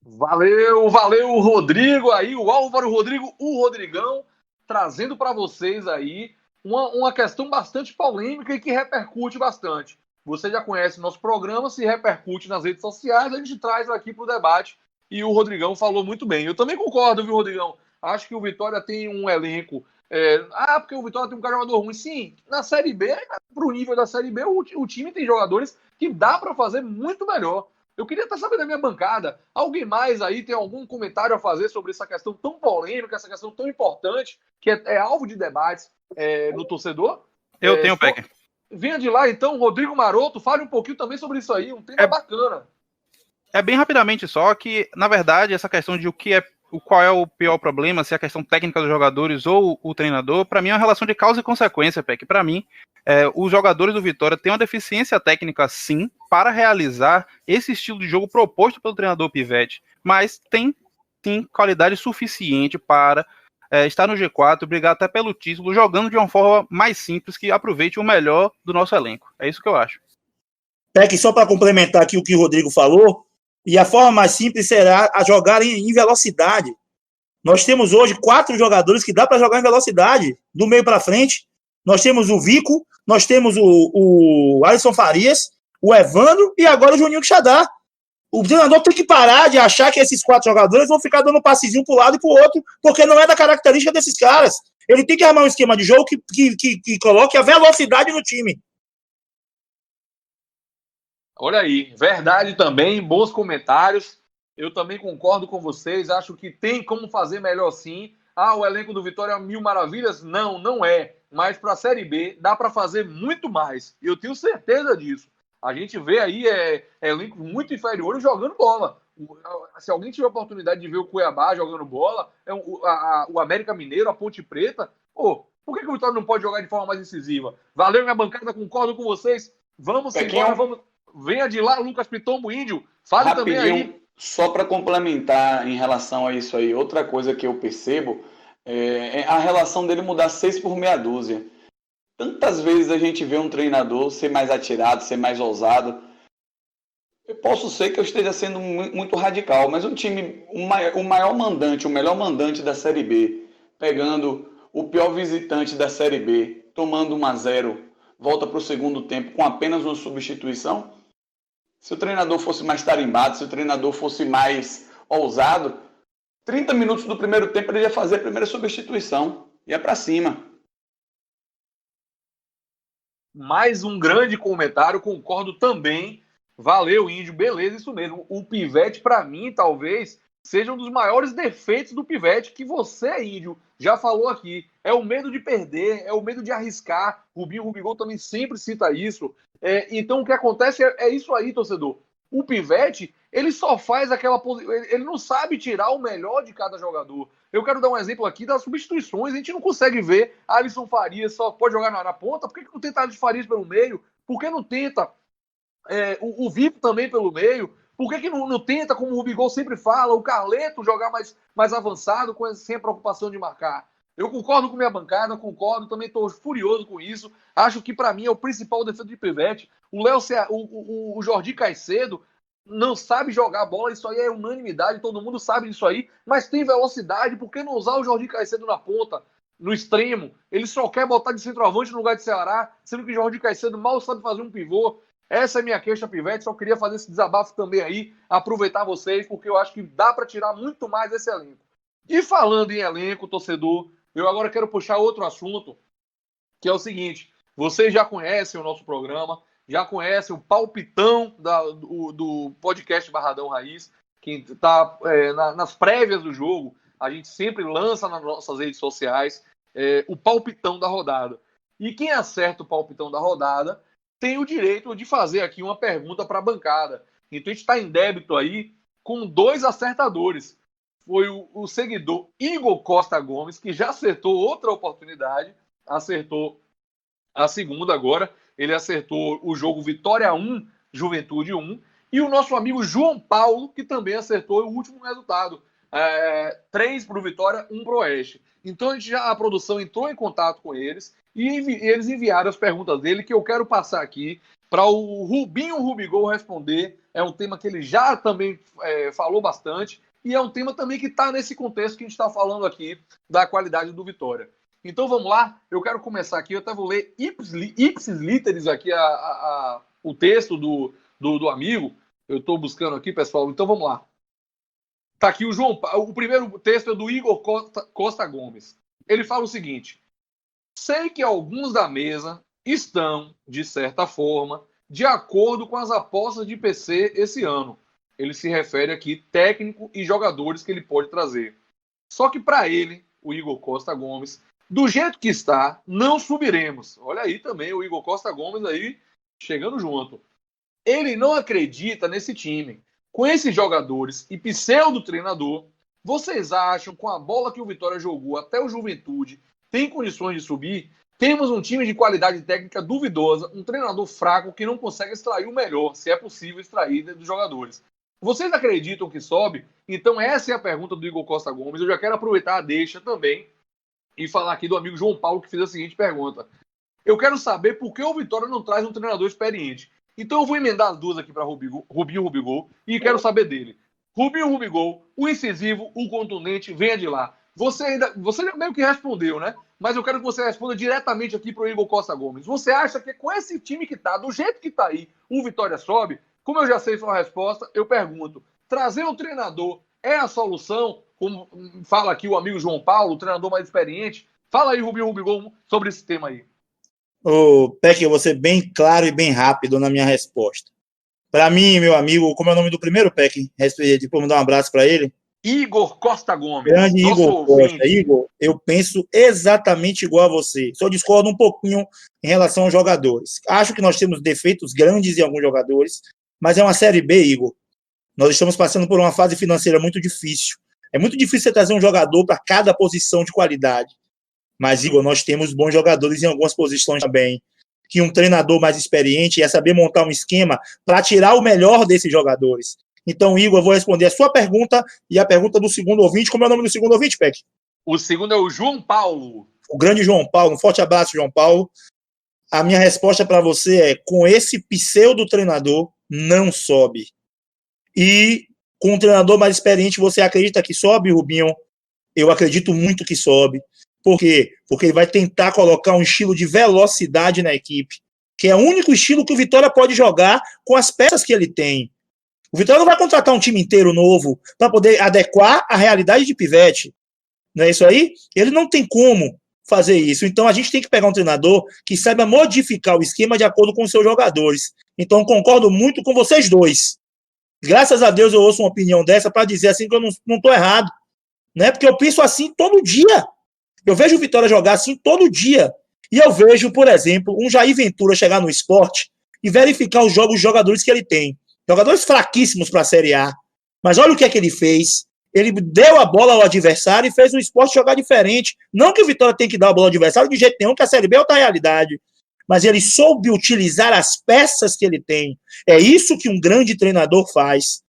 Valeu, Rodrigo aí, o Álvaro Rodrigo, o Rodrigão, trazendo para vocês aí uma questão bastante polêmica e que repercute bastante. Você já conhece nosso programa, se repercute nas redes sociais, a gente traz aqui para o debate e o Rodrigão falou muito bem. Eu também concordo, viu, Rodrigão? Acho que o Vitória tem um elenco... porque o Vitória tem um jogador ruim. Sim, na Série B, para o nível da Série B, o time tem jogadores que dá para fazer muito melhor. Eu queria até saber da minha bancada, alguém mais aí tem algum comentário a fazer sobre essa questão tão polêmica, essa questão tão importante, que é alvo de debates no torcedor? Eu tenho, Peck. Venha de lá, então, Rodrigo Maroto, fale um pouquinho também sobre isso aí, um tema bacana. É bem rapidamente só que, na verdade, essa questão de qual é o pior problema, se é a questão técnica dos jogadores ou o treinador, para mim é uma relação de causa e consequência, Peck. Para mim, os jogadores do Vitória têm uma deficiência técnica, sim, para realizar esse estilo de jogo proposto pelo treinador Pivete, mas tem, sim, qualidade suficiente para estar no G4, brigar até pelo título, jogando de uma forma mais simples, que aproveite o melhor do nosso elenco. É isso que eu acho. Peck, só para complementar aqui o que o Rodrigo falou, e a forma mais simples será a jogar em velocidade. Nós temos hoje 4 jogadores que dá para jogar em velocidade, do meio para frente. Nós temos o Vico, nós temos o Alisson Farias, o Evandro e agora o Juninho Quixadá. O treinador tem que parar de achar que esses 4 jogadores vão ficar dando passezinho para um lado e para o outro, porque não é da característica desses caras. Ele tem que armar um esquema de jogo que coloque a velocidade no time. Olha aí, verdade também, bons comentários. Eu também concordo com vocês, acho que tem como fazer melhor sim. O elenco do Vitória é 1000 maravilhas? Não, não é. Mas para a Série B dá para fazer muito mais. Eu tenho certeza disso. A gente vê aí elencos muito inferiores jogando bola. Se alguém tiver a oportunidade de ver o Cuiabá jogando bola, o América Mineiro, a Ponte Preta, por que o Vitória não pode jogar de forma mais incisiva? Valeu, minha bancada, concordo com vocês. Vamos embora, vamos... Venha de lá, Lucas Pitombo Índio. Fale rapidinho, também aí. Só para complementar em relação a isso aí, outra coisa que eu percebo é a relação dele mudar 6 por meia dúzia. Tantas vezes a gente vê um treinador ser mais atirado, ser mais ousado. Eu posso ser que eu esteja sendo muito radical, mas um time, o maior mandante, o melhor mandante da Série B, pegando o pior visitante da Série B, tomando 1-0, volta para o segundo tempo com apenas uma substituição. Se o treinador fosse mais tarimbado, se o treinador fosse mais ousado, 30 minutos do primeiro tempo ele ia fazer a primeira substituição. Ia para cima. Mais um grande comentário, concordo também. Valeu, Índio. Beleza, isso mesmo. O Pivete, para mim, talvez, seja um dos maiores defeitos do Pivete, que você, Índio, já falou aqui. É o medo de perder, é o medo de arriscar. Rubinho Rubigol também sempre cita isso. Então, o que acontece é isso aí, torcedor. O Pivete, ele só faz aquela posição. Ele não sabe tirar o melhor de cada jogador. Eu quero dar um exemplo aqui das substituições. A gente não consegue ver Alisson Farias só pode jogar na ponta. Por que não tenta Alisson Farias pelo meio? Por que não tenta o Vico também pelo meio? Por que não tenta, como o Rubigol sempre fala, o Carleto jogar mais avançado, sem a preocupação de marcar? Eu concordo com minha bancada, também estou furioso com isso. Acho que, para mim, é o principal defeito de Pivete. O Jordi Caicedo não sabe jogar bola, isso aí é unanimidade, todo mundo sabe disso aí, mas tem velocidade, por que não usar o Jordi Caicedo na ponta, no extremo? Ele só quer botar de centroavante no lugar de Ceará, sendo que o Jordi Caicedo mal sabe fazer um pivô. Essa é a minha queixa, Pivete, só queria fazer esse desabafo também aí, aproveitar vocês, porque eu acho que dá para tirar muito mais desse elenco. E falando em elenco, torcedor, eu agora quero puxar outro assunto, que é o seguinte: vocês já conhecem o nosso programa, já conhecem o palpitão do podcast Barradão Raiz, que está nas prévias do jogo, a gente sempre lança nas nossas redes sociais o palpitão da rodada. E quem acerta o palpitão da rodada tem o direito de fazer aqui uma pergunta para a bancada. Então a gente está em débito aí com 2 acertadores. Foi o seguidor Igor Costa Gomes, que já acertou outra oportunidade, acertou a segunda agora, ele acertou o jogo Vitória 1, Juventude 1, e o nosso amigo João Paulo, que também acertou o último resultado, 3 para o Vitória, 1 para o Oeste. Então a produção entrou em contato com eles, e eles enviaram as perguntas dele, que eu quero passar aqui para o Rubinho Rubigol responder. É um tema que ele já também falou bastante, e é um tema também que está nesse contexto que a gente está falando aqui, da qualidade do Vitória. Então vamos lá, eu quero começar aqui, eu até vou ler ipsis literis aqui o texto do amigo, eu estou buscando aqui, pessoal, então vamos lá. Está aqui o primeiro texto é do Igor Costa Gomes. Ele fala o seguinte: sei que alguns da mesa estão, de certa forma, de acordo com as apostas de PC esse ano. Ele se refere aqui técnico e jogadores que ele pode trazer. Só que para ele, o Igor Costa Gomes, do jeito que está, não subiremos. Olha aí também o Igor Costa Gomes aí chegando junto. Ele não acredita nesse time. Com esses jogadores e pseudo-treinador, vocês acham, com a bola que o Vitória jogou até o Juventude, tem condições de subir? Temos um time de qualidade técnica duvidosa, um treinador fraco que não consegue extrair o melhor, se é possível extrair dos jogadores. Vocês acreditam que sobe? Então essa é a pergunta do Igor Costa Gomes. Eu já quero aproveitar a deixa também e falar aqui do amigo João Paulo, que fez a seguinte pergunta. Eu quero saber por que o Vitória não traz um treinador experiente. Então eu vou emendar as duas aqui para Rubinho Rubigol e quero saber dele. Rubinho Rubigol, o incisivo, o contundente, venha de lá. Você meio que respondeu, né? Mas eu quero que você responda diretamente aqui para o Igor Costa Gomes. Você acha que com esse time que tá, do jeito que tá aí, o Vitória sobe? Como eu já sei sua resposta, eu pergunto: trazer um treinador é a solução? Como fala aqui o amigo João Paulo, o treinador mais experiente. Fala aí, Rubinho Rubigol, sobre esse tema aí. Ô, Peck, eu vou ser bem claro e bem rápido na minha resposta. Para mim, meu amigo, como é o nome do primeiro, Peck? Depois mandar um abraço para ele. Igor Costa Gomes. Grande Igor Costa. Igor, eu penso exatamente igual a você. Só discordo um pouquinho em relação aos jogadores. Acho que nós temos defeitos grandes em alguns jogadores, mas é uma Série B, Igor. Nós estamos passando por uma fase financeira muito difícil. É muito difícil você trazer um jogador para cada posição de qualidade. Mas, Igor, nós temos bons jogadores em algumas posições também. Que um treinador mais experiente ia saber montar um esquema para tirar o melhor desses jogadores. Então, Igor, eu vou responder a sua pergunta e a pergunta do segundo ouvinte. Como é o nome do segundo ouvinte, Peck? O segundo é o João Paulo. O grande João Paulo. Um forte abraço, João Paulo. A minha resposta para você é: com esse pseudo-treinador, não sobe. E com um treinador mais experiente, você acredita que sobe, Rubinho? Eu acredito muito que sobe. Por quê? Porque ele vai tentar colocar um estilo de velocidade na equipe, que é o único estilo que o Vitória pode jogar com as peças que ele tem. O Vitória não vai contratar um time inteiro novo para poder adequar a realidade de Pivete. Não é isso aí? Ele não tem como fazer isso. Então a gente tem que pegar um treinador que saiba modificar o esquema de acordo com os seus jogadores. Então concordo muito com vocês dois. Graças a Deus eu ouço uma opinião dessa para dizer assim que eu não estou errado. Né? Porque eu penso assim todo dia. Eu vejo o Vitória jogar assim todo dia. E eu vejo, por exemplo, um Jair Ventura chegar no Sport e verificar os jogadores que ele tem. Jogadores fraquíssimos para a Série A. Mas olha o que é que ele fez. Ele deu a bola ao adversário e fez o Sport jogar diferente. Não que o Vitória tenha que dar a bola ao adversário de jeito nenhum, que a Série B é outra realidade. Mas ele soube utilizar as peças que ele tem. É isso que um grande treinador faz.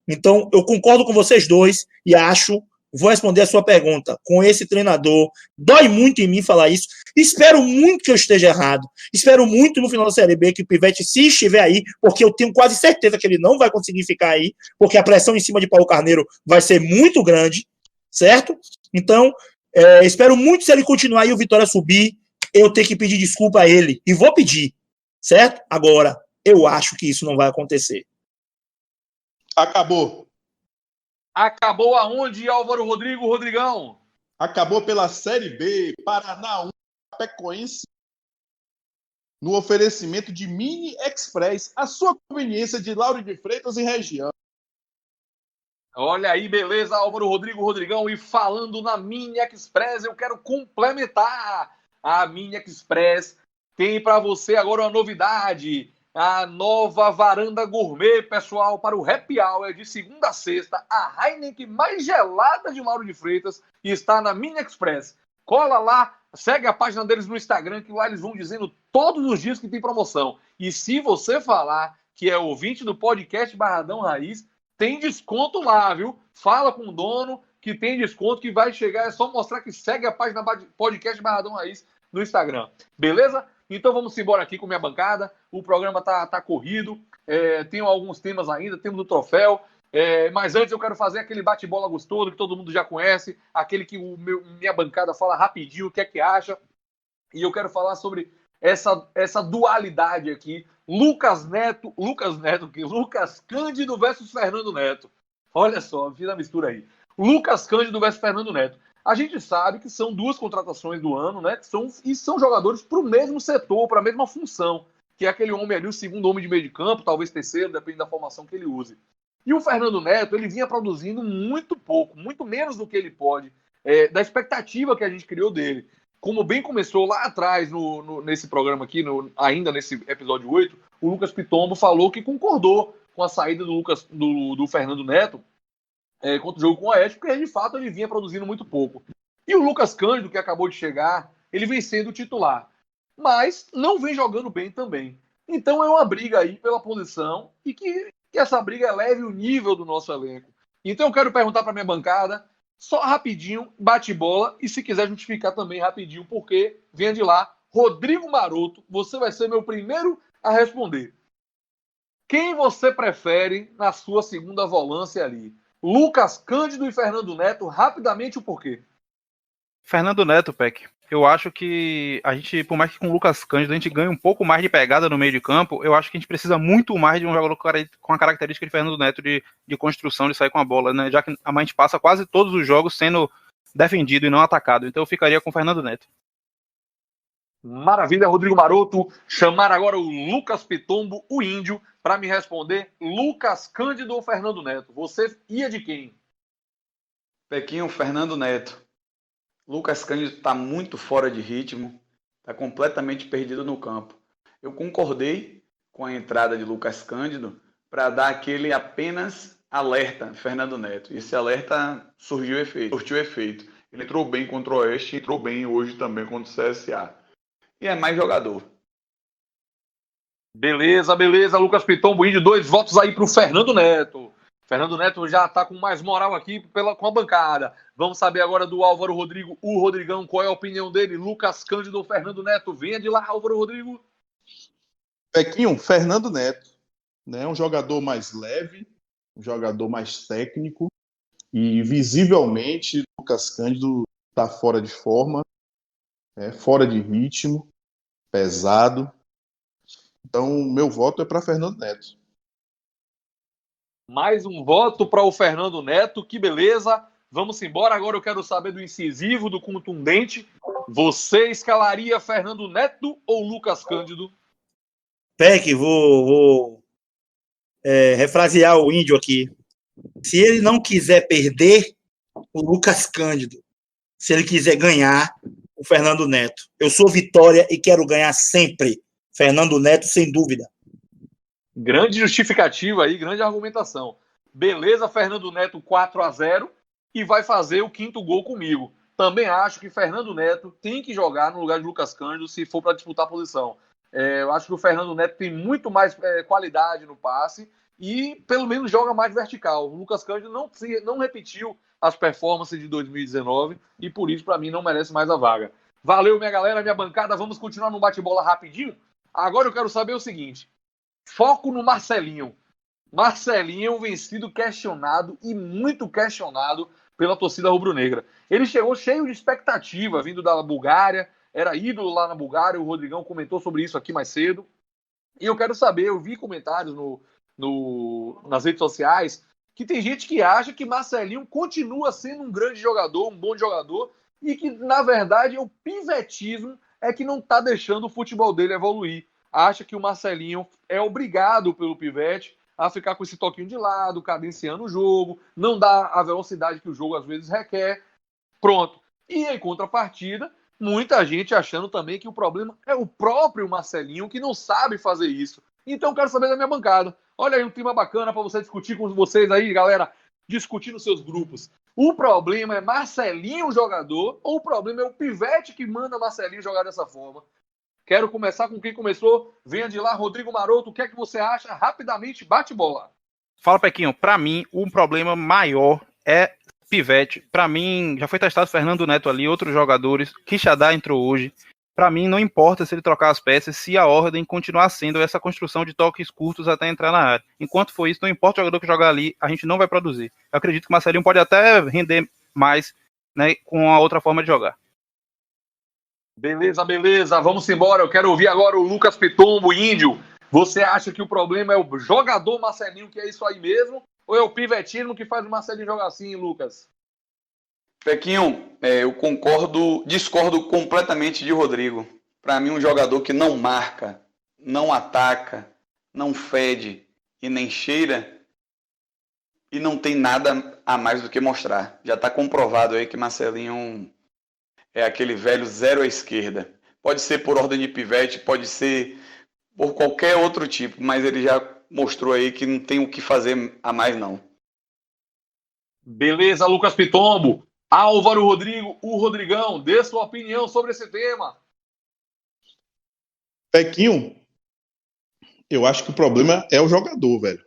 Então, eu concordo com vocês dois e acho vou responder a sua pergunta. Com esse treinador, dói muito em mim falar isso. Espero muito que eu esteja errado. Espero muito no final da Série B que o Pivete, se estiver aí, porque eu tenho quase certeza que ele não vai conseguir ficar aí, porque a pressão em cima de Paulo Carneiro vai ser muito grande, certo? Então, espero muito, se ele continuar e o Vitória subir, eu ter que pedir desculpa a ele. E vou pedir, certo? Agora, eu acho que isso não vai acontecer. Acabou. Acabou aonde, Álvaro Rodrigo, Rodrigão? Acabou pela Série B, Paraná 1, Chapecoense, no oferecimento de Mini Express, a sua conveniência de Lauro de Freitas e região. Olha aí, beleza, Álvaro Rodrigo, Rodrigão. E falando na Mini Express, eu quero complementar. A Mini Express tem para você agora uma novidade. A nova varanda gourmet, pessoal, para o Happy Hour de segunda a sexta. A Heineken mais gelada de Lauro de Freitas está na Mini Express. Cola lá, segue a página deles no Instagram, que lá eles vão dizendo todos os dias que tem promoção. E se você falar que é ouvinte do podcast Barradão Raiz, tem desconto lá, viu? Fala com o dono que tem desconto, que vai chegar. É só mostrar que segue a página podcast Barradão Raiz no Instagram. Beleza? Então vamos embora aqui com minha bancada. O programa tá corrido. Tenho alguns temas ainda. Temos o troféu. Mas antes eu quero fazer aquele bate-bola gostoso que todo mundo já conhece. Aquele que minha bancada fala rapidinho o que é que acha. E eu quero falar sobre essa dualidade aqui. Lucas Cândido versus Fernando Neto. Olha só, fiz a mistura aí. Lucas Cândido versus Fernando Neto. A gente sabe que são duas contratações do ano, né? São jogadores para o mesmo setor, para a mesma função, que é aquele homem ali, o segundo homem de meio de campo, talvez terceiro, depende da formação que ele use. E o Fernando Neto, ele vinha produzindo muito pouco, muito menos do que ele pode, da expectativa que a gente criou dele. Como bem começou lá atrás, nesse programa aqui, ainda nesse episódio 8, o Lucas Pitombo falou que concordou com a saída do Fernando Neto contra o jogo com o Oeste, porque de fato ele vinha produzindo muito pouco. E o Lucas Cândido, que acabou de chegar, ele vem sendo titular, mas não vem jogando bem também. Então é uma briga aí pela posição e que essa briga eleve o nível do nosso elenco. Então eu quero perguntar para minha bancada, só rapidinho, bate bola, e se quiser justificar também rapidinho, porque venha de lá, Rodrigo Maroto, você vai ser meu primeiro a responder. Quem você prefere na sua segunda volância ali? Lucas Cândido e Fernando Neto, rapidamente o porquê. Fernando Neto, Peck. Eu acho que a gente, por mais que com o Lucas Cândido a gente ganhe um pouco mais de pegada no meio de campo, eu acho que a gente precisa muito mais de um jogador com a característica de Fernando Neto de construção, de sair com a bola, né? Já que a gente passa quase todos os jogos sendo defendido e não atacado. Então eu ficaria com o Fernando Neto. Maravilha, Rodrigo Maroto. Chamar agora o Lucas Pitombo, o índio, para me responder. Lucas Cândido ou Fernando Neto? Você ia de quem? Pequinho, Fernando Neto. Lucas Cândido está muito fora de ritmo, está completamente perdido no campo. Eu concordei com a entrada de Lucas Cândido para dar aquele apenas alerta Fernando Neto. E esse alerta surtiu efeito. Ele entrou bem contra o Oeste e entrou bem hoje também contra o CSA. E é mais jogador. Beleza, Lucas Pitombo, índio, 2 votos aí para o Fernando Neto. Fernando Neto já está com mais moral aqui com a bancada. Vamos saber agora do Álvaro Rodrigo, o Rodrigão, qual é a opinião dele? Lucas Cândido ou Fernando Neto? Venha de lá, Álvaro Rodrigo. Pequinho, Fernando Neto, né? Um jogador mais leve, um jogador mais técnico e visivelmente Lucas Cândido está fora de forma, fora de ritmo, pesado. Então, meu voto é para Fernando Neto. Mais um voto para o Fernando Neto, que beleza. Vamos embora, agora eu quero saber do incisivo, do contundente. Você escalaria Fernando Neto ou Lucas Cândido? Peck, vou refrasear o índio aqui. Se ele não quiser perder, o Lucas Cândido. Se ele quiser ganhar, o Fernando Neto. Eu sou Vitória e quero ganhar sempre. Fernando Neto, sem dúvida. Grande justificativa aí, grande argumentação. Beleza, Fernando Neto 4-0 e vai fazer o 5º gol comigo. Também acho que Fernando Neto tem que jogar no lugar de Lucas Cândido se for para disputar a posição. Eu acho que o Fernando Neto tem muito mais qualidade no passe e pelo menos joga mais vertical. O Lucas Cândido não repetiu as performances de 2019 e por isso, para mim, não merece mais a vaga. Valeu, minha galera, minha bancada. Vamos continuar no bate-bola rapidinho? Agora eu quero saber o seguinte. Foco no Marcelinho. Marcelinho vem sido questionado e muito questionado pela torcida rubro-negra. Ele chegou cheio de expectativa, vindo da Bulgária, era ídolo lá na Bulgária, o Rodrigão comentou sobre isso aqui mais cedo. E eu quero saber, eu vi comentários nas redes sociais, que tem gente que acha que Marcelinho continua sendo um grande jogador, um bom jogador, e que, na verdade, o pivetismo é que não está deixando o futebol dele evoluir. Acha que o Marcelinho é obrigado pelo pivete a ficar com esse toquinho de lado, cadenciando o jogo, não dá a velocidade que o jogo às vezes requer. Pronto. E em contrapartida, muita gente achando também que o problema é o próprio Marcelinho, que não sabe fazer isso. Então, quero saber da minha bancada. Olha aí um tema bacana para você discutir com vocês aí, galera. Discutir nos seus grupos. O problema é Marcelinho o jogador ou o problema é o pivete que manda Marcelinho jogar dessa forma? Quero começar com quem começou. Venha de lá, Rodrigo Maroto. O que é que você acha? Rapidamente, bate bola. Fala, Pequinho. Para mim, o problema maior é pivete. Para mim, já foi testado Fernando Neto ali, outros jogadores. Quixadá entrou hoje. Para mim, não importa se ele trocar as peças, se a ordem continuar sendo essa construção de toques curtos até entrar na área. Enquanto for isso, não importa o jogador que jogar ali, a gente não vai produzir. Eu acredito que o Marcelinho pode até render mais, né, com a outra forma de jogar. Beleza, beleza. Vamos embora. Eu quero ouvir agora o Lucas Pitombo, Índio. Você acha que o problema é o jogador Marcelinho, que é isso aí mesmo? Ou é o pivetismo que faz o Marcelinho jogar assim, Lucas? Pequinho, eu discordo completamente de Rodrigo. Para mim, um jogador que não marca, não ataca, não fede e nem cheira e não tem nada a mais do que mostrar. Já está comprovado aí que Marcelinho é aquele velho zero à esquerda. Pode ser por ordem de pivete, pode ser por qualquer outro tipo, mas ele já mostrou aí que não tem o que fazer a mais, não. Beleza, Lucas Pitombo. Álvaro Rodrigo, o Rodrigão, dê sua opinião sobre esse tema. Pequinho, eu acho que o problema é o jogador, velho.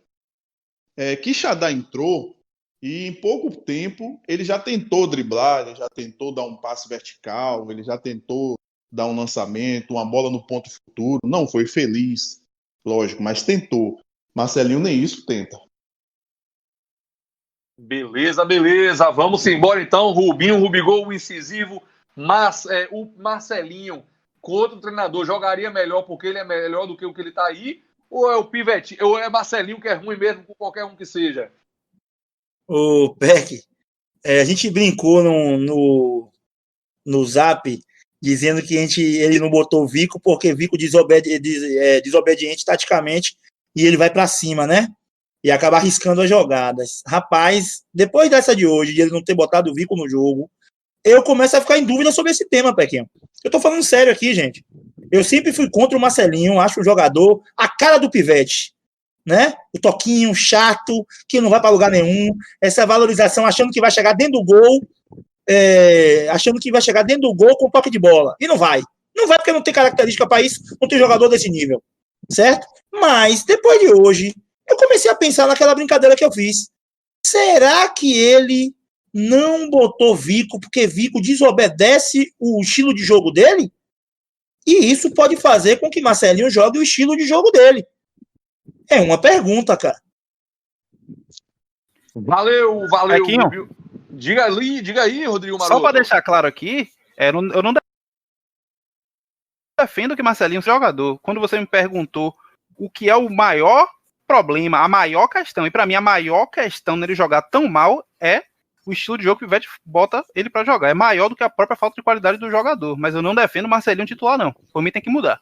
Quixadá entrou e em pouco tempo ele já tentou driblar, ele já tentou dar um passe vertical, ele já tentou dar um lançamento, uma bola no ponto futuro. Não foi feliz, lógico, mas tentou. Marcelinho nem isso tenta. Beleza, beleza. Vamos embora então. Rubinho, Rubigol, o incisivo. Mas o Marcelinho, com outro treinador, jogaria melhor porque ele é melhor do que o que ele tá aí? Ou é o Pivete? Ou é Marcelinho que é ruim mesmo com qualquer um que seja? O Peck, a gente brincou no Zap dizendo que ele não botou o Vico porque Vico desobediente taticamente e ele vai para cima, né? E acaba arriscando as jogadas. Rapaz, depois dessa de hoje, de ele não ter botado o Vico no jogo, eu começo a ficar em dúvida sobre esse tema, Pequinho. Eu tô falando sério aqui, gente. Eu sempre fui contra o Marcelinho, acho o jogador a cara do pivete, né? O toquinho chato, que não vai para lugar nenhum, essa valorização achando que vai chegar dentro do gol, com toque de bola. E não vai. Não vai porque não tem característica para isso, não tem jogador desse nível, certo? Mas, depois de hoje, eu comecei a pensar naquela brincadeira que eu fiz. Será que ele não botou Vico porque Vico desobedece o estilo de jogo dele? E isso pode fazer com que Marcelinho jogue o estilo de jogo dele. É uma pergunta, cara. Valeu. Pequinho. Diga aí, Rodrigo Maroto. Só para deixar claro aqui, eu não defendo que Marcelinho é um jogador. Quando você me perguntou o que é o maior problema, a maior questão, e para mim a maior questão nele jogar tão mal é o estilo de jogo que o Ivete bota ele para jogar. É maior do que a própria falta de qualidade do jogador. Mas eu não defendo o Marcelinho titular, não. Por mim tem que mudar.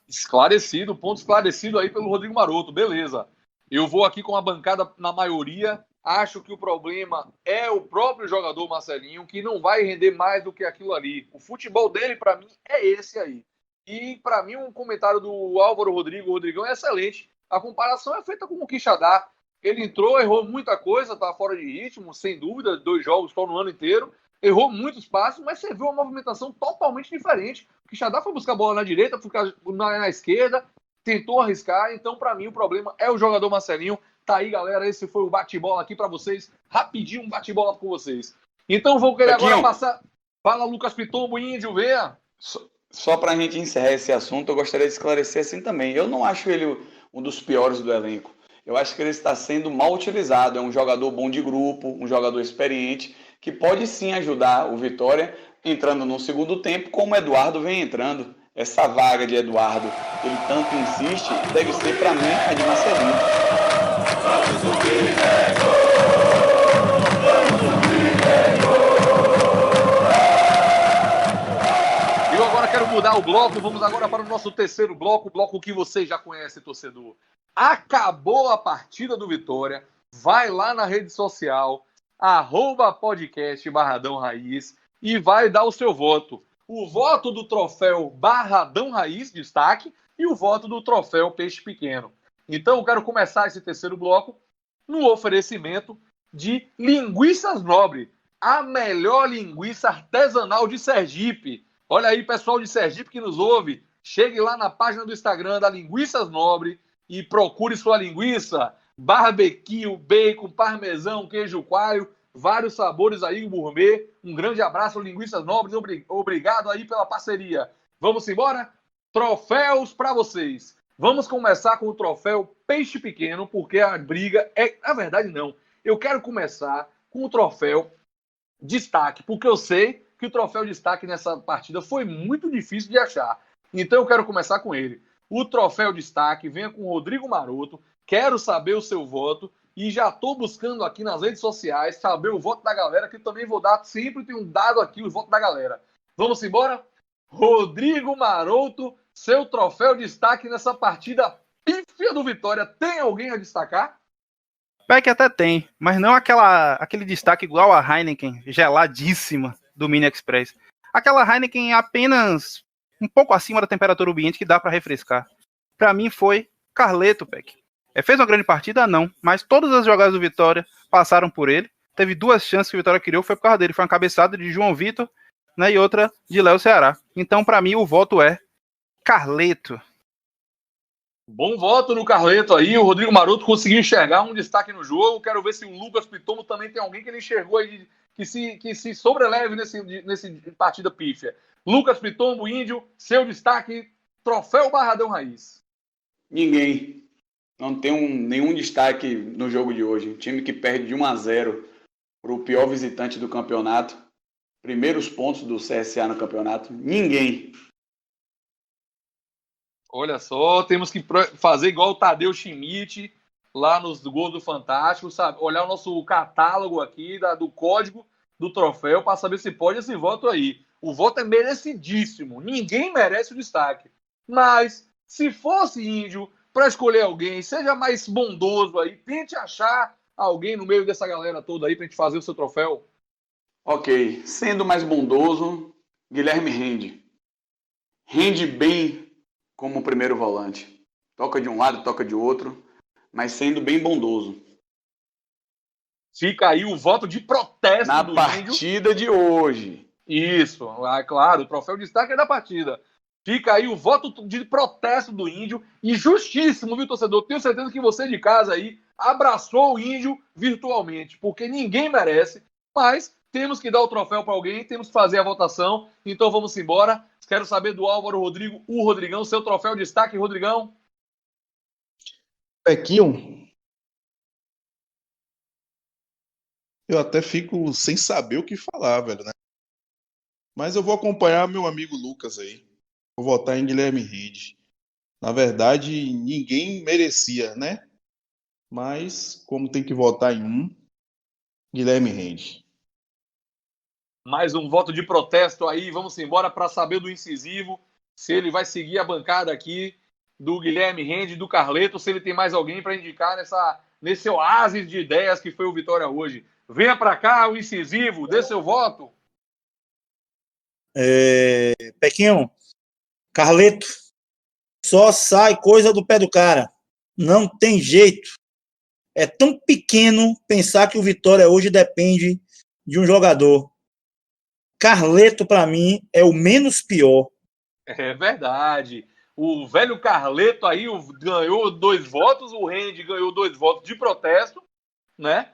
Ponto esclarecido aí pelo Rodrigo Maroto. Beleza. Eu vou aqui com a bancada na maioria. Acho que o problema é o próprio jogador Marcelinho, que não vai render mais do que aquilo ali. O futebol dele, para mim, é esse aí. E, para mim, um comentário do Álvaro Rodrigão é excelente. A comparação é feita com o Quixadá. Ele entrou, errou muita coisa, tá fora de ritmo, sem dúvida, 2 jogos só no ano inteiro. Errou muitos passos, mas você viu uma movimentação totalmente diferente. O Quixadá foi buscar a bola na direita, foi na esquerda, tentou arriscar. Então, para mim, o problema é o jogador Marcelinho. Tá aí, galera, esse foi o bate-bola aqui para vocês. Rapidinho, um bate-bola com vocês. Então, vou querer agora passar... Fala, Lucas Pitombo, Índio, venha. Só para a gente encerrar esse assunto, eu gostaria de esclarecer assim também. Eu não acho ele um dos piores do elenco. Eu acho que ele está sendo mal utilizado. É um jogador bom de grupo, um jogador experiente, que pode sim ajudar o Vitória entrando no segundo tempo, como o Eduardo vem entrando. Essa vaga de Eduardo, ele tanto insiste, deve ser para mim a de Marcelinho. Eu agora quero mudar o bloco. Vamos agora para o nosso terceiro bloco, o bloco que você já conhece, torcedor. Acabou a partida do Vitória. Vai lá na rede social, @podcast Barradão Raiz, e vai dar o seu voto. O voto do troféu Barradão Raiz, destaque, e o voto do troféu Peixe Pequeno. Então, eu quero começar esse terceiro bloco no oferecimento de Linguiças Nobre, a melhor linguiça artesanal de Sergipe. Olha aí, pessoal de Sergipe que nos ouve, chegue lá na página do Instagram da Linguiças Nobre e procure sua linguiça, barbecue, bacon, parmesão, queijo coalho, vários sabores aí, gourmet. Um grande abraço, Linguiças Nobres, obrigado aí pela parceria. Vamos embora? Troféus para vocês. Vamos começar com o troféu Peixe Pequeno, porque a briga é... Na verdade, não. Eu quero começar com o troféu Destaque, porque eu sei que o troféu Destaque nessa partida foi muito difícil de achar. Então eu quero começar com ele. O troféu Destaque venha com o Rodrigo Maroto. Quero saber o seu voto. E já estou buscando aqui nas redes sociais saber o voto da galera, que eu também vou dar, sempre tenho dado aqui o voto da galera. Vamos embora? Rodrigo Maroto, seu troféu Destaque nessa partida pífia do Vitória. Tem alguém a destacar? Peck até tem, mas não aquele destaque igual a Heineken, geladíssima, do Mini Express. Aquela Heineken apenas um pouco acima da temperatura ambiente que dá para refrescar. Para mim foi Carleto, Peck. Fez uma grande partida? Não, mas todas as jogadas do Vitória passaram por ele. Teve 2 chances que o Vitória criou, foi por causa dele. Foi uma cabeçada de João Vitor, né, e outra de Léo Ceará. Então, para mim, o voto é Carleto. Bom voto no Carleto aí. O Rodrigo Maroto conseguiu enxergar um destaque no jogo. Quero ver se o Lucas Pitombo também tem alguém que ele enxergou aí que se sobreleve nesse partida pífia. Lucas Pitombo, Índio, seu destaque, troféu Barradão Raiz. Ninguém. Não tem nenhum destaque no jogo de hoje. Um time que perde de 1-0 para o pior visitante do campeonato. Primeiros pontos do CSA no campeonato. Ninguém. Olha só, temos que fazer igual o Tadeu Schmidt lá nos gols do Fantástico, sabe? Olhar o nosso catálogo aqui do código do troféu para saber se pode esse voto aí. O voto é merecidíssimo. Ninguém merece o destaque. Mas, se fosse Índio, para escolher alguém, seja mais bondoso aí, tente achar alguém no meio dessa galera toda aí para a gente fazer o seu troféu. Ok, sendo mais bondoso, Guilherme rende. Rende bem como primeiro volante. Toca de um lado, toca de outro, mas sendo bem bondoso. Fica aí o voto de protesto na do partida Índio. De hoje. Isso, claro, o troféu destaque é da partida. Fica aí o voto de protesto do Índio, e justíssimo, viu, torcedor? Tenho certeza que você de casa aí abraçou o Índio virtualmente, porque ninguém merece, mas temos que dar o troféu para alguém, temos que fazer a votação, então vamos embora. Quero saber do Álvaro Rodrigo, o Rodrigão, seu troféu destaque, Rodrigão. Pequinho, eu até fico sem saber o que falar, velho, né? Mas eu vou acompanhar meu amigo Lucas aí. Vou votar em Guilherme Rende. Na verdade, ninguém merecia, né? Mas, como tem que votar em um, Guilherme Rende. Mais um voto de protesto aí. Vamos embora para saber do incisivo, se ele vai seguir a bancada aqui do Guilherme Rende, do Carleto, se ele tem mais alguém para indicar nesse oásis de ideias que foi o Vitória hoje. Venha para cá, o incisivo, dê seu voto. Pequinho, Carleto, só sai coisa do pé do cara. Não tem jeito. É tão pequeno pensar que o Vitória hoje depende de um jogador. Carleto, para mim, é o menos pior. É verdade. O velho Carleto aí ganhou 2 votos, o Rendi ganhou 2 votos de protesto, né?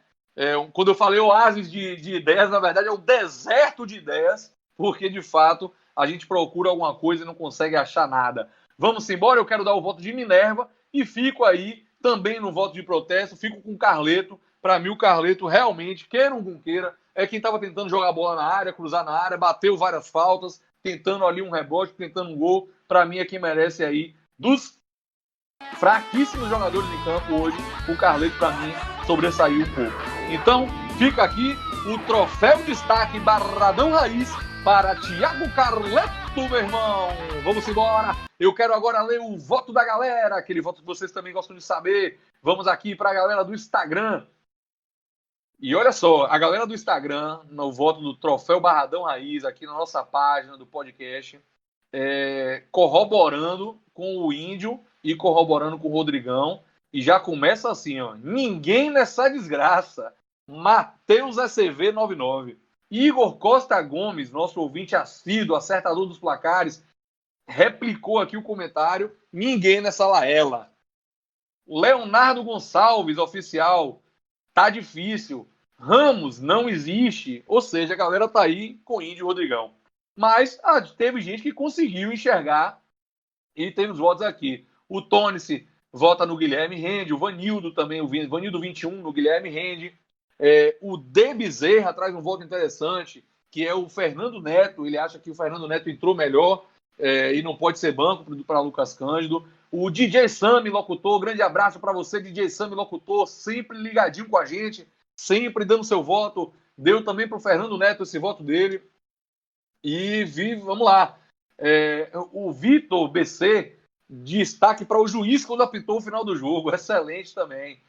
Quando eu falei oásis de ideias, na verdade é o deserto de ideias, porque de fato a gente procura alguma coisa e não consegue achar nada. Vamos embora, eu quero dar o voto de Minerva e fico aí também no voto de protesto, fico com o Carleto. Para mim, o Carleto realmente, queira ou não queira, é quem estava tentando jogar a bola na área, cruzar na área, bateu várias faltas, tentando ali um rebote, tentando um gol. Para mim é quem merece aí, dos fraquíssimos jogadores em campo hoje, o Carleto, para mim, sobressaiu um pouco. Então, fica aqui o troféu destaque Barradão Raiz para Thiago Carleto, meu irmão. Vamos embora. Eu quero agora ler o voto da galera, aquele voto que vocês também gostam de saber. Vamos aqui para a galera do Instagram. E olha só, a galera do Instagram, no voto do troféu Barradão Raiz, aqui na nossa página do podcast, corroborando com o Índio e corroborando com o Rodrigão. E já começa assim, ó. Ninguém nessa desgraça. Matheus SCV 99. Igor Costa Gomes, nosso ouvinte assíduo, acertador dos placares, replicou aqui o comentário. Ninguém nessa laela. Leonardo Gonçalves, oficial. Tá difícil. Ramos não existe. Ou seja, a galera tá aí com Índio e Rodrigão. Mas teve gente que conseguiu enxergar e tem os votos aqui. O Tonice vota no Guilherme Rendi, o Vanildo também, o Vanildo 21 no Guilherme Rendi. O D. Bezerra traz um voto interessante, que é o Fernando Neto. Ele acha que o Fernando Neto entrou melhor e não pode ser banco para Lucas Cândido. O DJ Sami Locutor, grande abraço para você, DJ Sami Locutor, sempre ligadinho com a gente, sempre dando seu voto. Deu também para o Fernando Neto esse voto dele. E vamos lá. O Vitor BC, destaque para o juiz quando apitou o final do jogo, excelente também.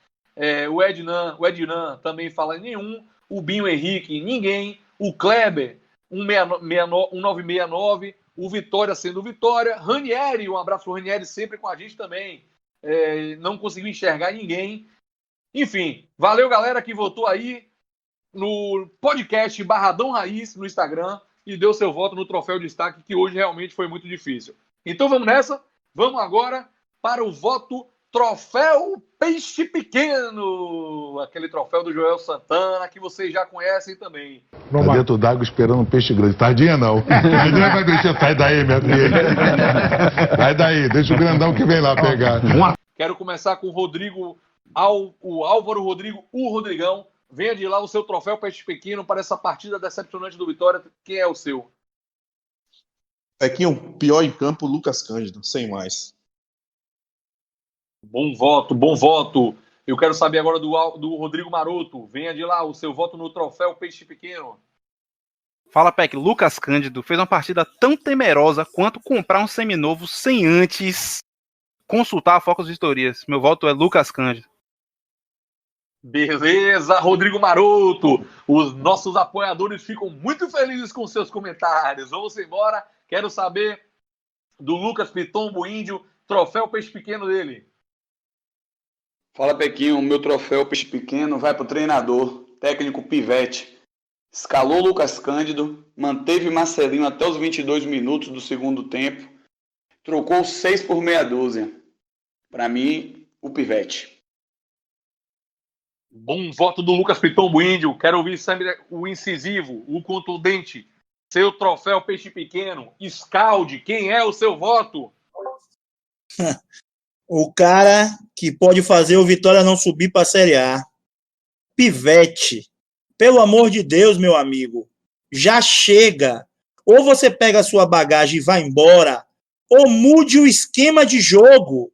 O Ednan também fala nenhum. O Binho Henrique, ninguém. O Kleber, 1969. O Vitória sendo Vitória. Ranieri, um abraço pro Ranieri, sempre com a gente também. Não conseguiu enxergar ninguém. Enfim, valeu galera que votou aí no podcast Barradão Raiz no Instagram e deu seu voto no troféu de destaque, que hoje realmente foi muito difícil. Então vamos nessa. Vamos agora para o voto Troféu Peixe Pequeno, aquele troféu do Joel Santana, que vocês já conhecem também. Tá dentro d'água esperando um peixe grande. Tardinha não. Ninguém vai deixar. Sai daí, minha filha. Sai daí, deixa o grandão que vem lá pegar. Quero começar com o Rodrigo, o Álvaro Rodrigo, o Rodrigão. Venha de lá o seu troféu Peixe Pequeno para essa partida decepcionante do Vitória. Quem é o seu? Pequinho, pior em campo, Lucas Cândido, sem mais. Bom voto, bom voto. Eu quero saber agora do Rodrigo Maroto. Venha de lá o seu voto no troféu Peixe Pequeno. Fala, Peck. Lucas Cândido fez uma partida tão temerosa quanto comprar um seminovo sem antes consultar a Focus Vistorias. Meu voto é Lucas Cândido. Beleza, Rodrigo Maroto. Os nossos apoiadores ficam muito felizes com seus comentários. Vamos embora. Quero saber do Lucas Pitombo Índio, troféu Peixe Pequeno dele. Fala, Pequinho, o meu troféu Peixe Pequeno vai para o treinador, técnico Pivete. Escalou Lucas Cândido, manteve Marcelinho até os 22 minutos do segundo tempo, trocou 6 por meia dúzia. Para mim, o Pivete. Bom voto do Lucas Pitombo Índio. Quero ouvir sempre o incisivo, o contundente. Seu troféu Peixe Pequeno. Scalde, quem é o seu voto? O cara que pode fazer o Vitória não subir para a Série A. Pivete. Pelo amor de Deus, meu amigo. Já chega. Ou você pega a sua bagagem e vai embora, ou mude o esquema de jogo.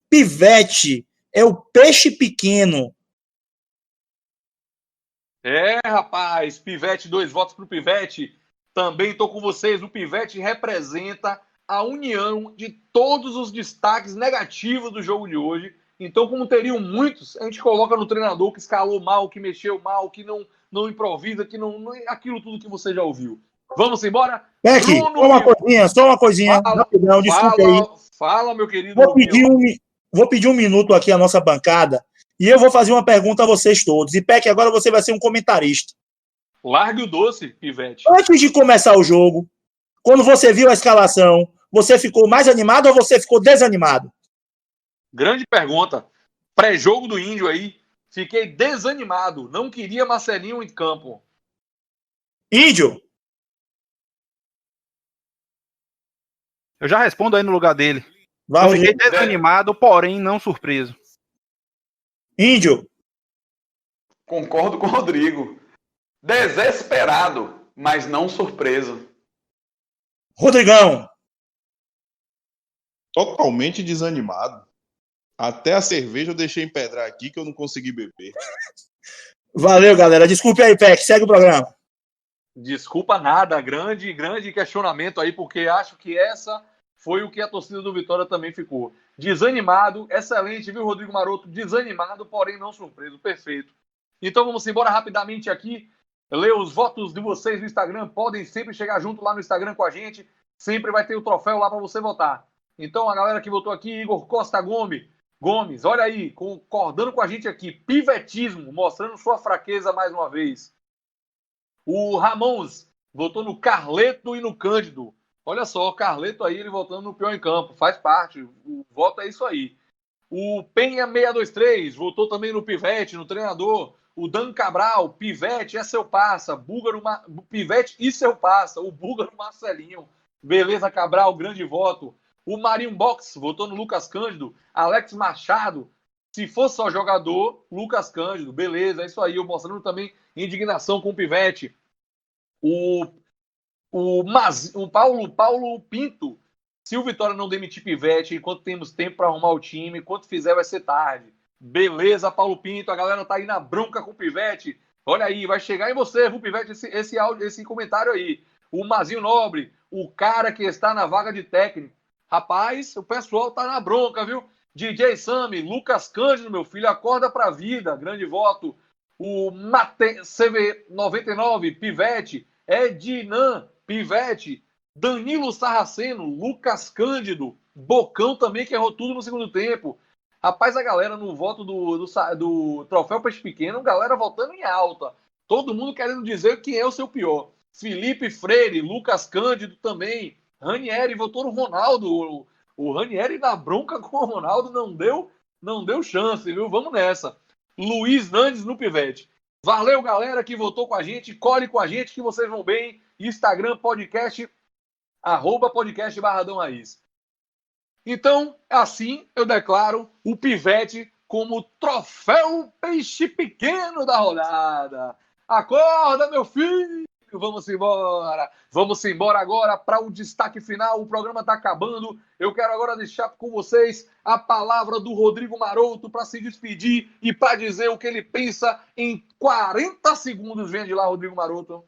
Pivete é o Peixe Pequeno. Rapaz, Pivete, 2 votos pro Pivete. Também estou com vocês. O Pivete representa a união de todos os destaques negativos do jogo de hoje. Então, como teriam muitos, a gente coloca no treinador que escalou mal, que mexeu mal, que não improvisa, que não aquilo tudo que você já ouviu. Vamos embora? Peck, só uma coisinha. Rapidão, desculpa aí. Fala, meu querido. Vou pedir um minuto aqui à nossa bancada e eu vou fazer uma pergunta a vocês todos. E, Peck, agora você vai ser um comentarista. Largue o doce, Pivete. Antes de começar o jogo, quando você viu a escalação, você ficou mais animado ou você ficou desanimado? Grande pergunta. Pré-jogo do Índio aí. Fiquei desanimado. Não queria Marcelinho em campo. Índio, Eu já respondo aí no lugar dele. vai, Eu fiquei Rodrigo. desanimado, porém não surpreso. Índio, Concordo com o Rodrigo. Desesperado, mas não surpreso. Rodrigão, Totalmente desanimado. Até a cerveja eu deixei empedrar aqui que eu não consegui beber. valeu, galera. Desculpe aí, Peck, segue o programa. Desculpa nada. Grande questionamento aí, porque acho que essa foi o que a torcida do Vitória também ficou. Desanimado, excelente, viu, Rodrigo Maroto? Desanimado, porém não surpreso. Perfeito. Então vamos embora rapidamente aqui. Ler os votos de vocês no Instagram. Podem sempre chegar junto lá no Instagram com a gente. Sempre vai ter o troféu lá para você votar. Então a galera que votou aqui, Igor Costa Gomes, olha aí, concordando com a gente aqui. Pivetismo, mostrando sua fraqueza mais uma vez. O Ramons votou no Carleto e no Cândido. Olha só, o Carleto aí, ele votando no pior em campo. Faz parte, o voto é isso aí. O Penha 623 votou também no Pivete, no treinador. O Dan Cabral, Pivete é seu passa. Pivete e seu passa. O Búlgaro Marcelinho. Beleza, Cabral, grande voto. O Marinho Box votou no Lucas Cândido. Alex Machado, se for só jogador, Lucas Cândido. Beleza, é isso aí. Eu mostrando também indignação com o Pivete. O Paulo Pinto. Se o Vitória não demitir Pivete, enquanto temos tempo para arrumar o time, quando fizer vai ser tarde. Beleza, Paulo Pinto, a galera tá aí na bronca com o Pivete. Olha aí, vai chegar em você, viu, Pivete, esse comentário aí. O Mazinho Nobre, o cara que está na vaga de técnico. Rapaz, o pessoal tá na bronca, viu? DJ Sami, Lucas Cândido, meu filho, acorda pra vida, grande voto. O CV99, Pivete, Edinan, Pivete, Danilo Sarraceno, Lucas Cândido, Bocão também, que errou tudo no segundo tempo. Rapaz, a galera no voto do Troféu Peixe Pequeno, galera votando em alta. Todo mundo querendo dizer quem é o seu pior. Felipe Freire, Lucas Cândido também. Ranieri votou no Ronaldo. O Ranieri na bronca com o Ronaldo não deu chance, viu? Vamos nessa. Luiz Nandes no Pivete. Valeu, galera, que votou com a gente. Colhe com a gente que vocês vão bem. Instagram, podcast, @podcast Barradão Raiz. Então, assim eu declaro o Pivete como troféu peixe pequeno da rodada. Acorda, meu filho! Vamos embora! Vamos embora agora para o destaque final. O programa está acabando. Eu quero agora deixar com vocês a palavra do Rodrigo Maroto para se despedir e para dizer o que ele pensa em 40 segundos. Vem de lá, Rodrigo Maroto.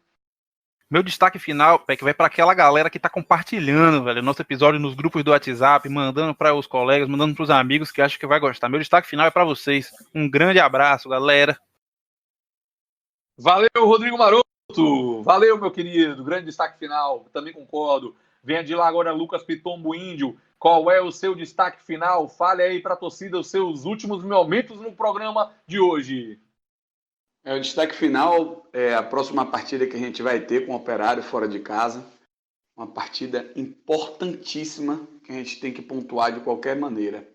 Meu destaque final, Peck, vai para aquela galera que tá compartilhando, velho, nosso episódio nos grupos do WhatsApp, mandando para os colegas, mandando para os amigos que acham que vai gostar. Meu destaque final é para vocês. Um grande abraço, galera. Valeu, Rodrigo Maroto. Valeu, meu querido. Grande destaque final. Também concordo. Venha de lá agora, Lucas Pitombo Índio. Qual é o seu destaque final? Fale aí para a torcida os seus últimos momentos no programa de hoje. O destaque final é a próxima partida que a gente vai ter com o Operário fora de casa. Uma partida importantíssima que a gente tem que pontuar de qualquer maneira.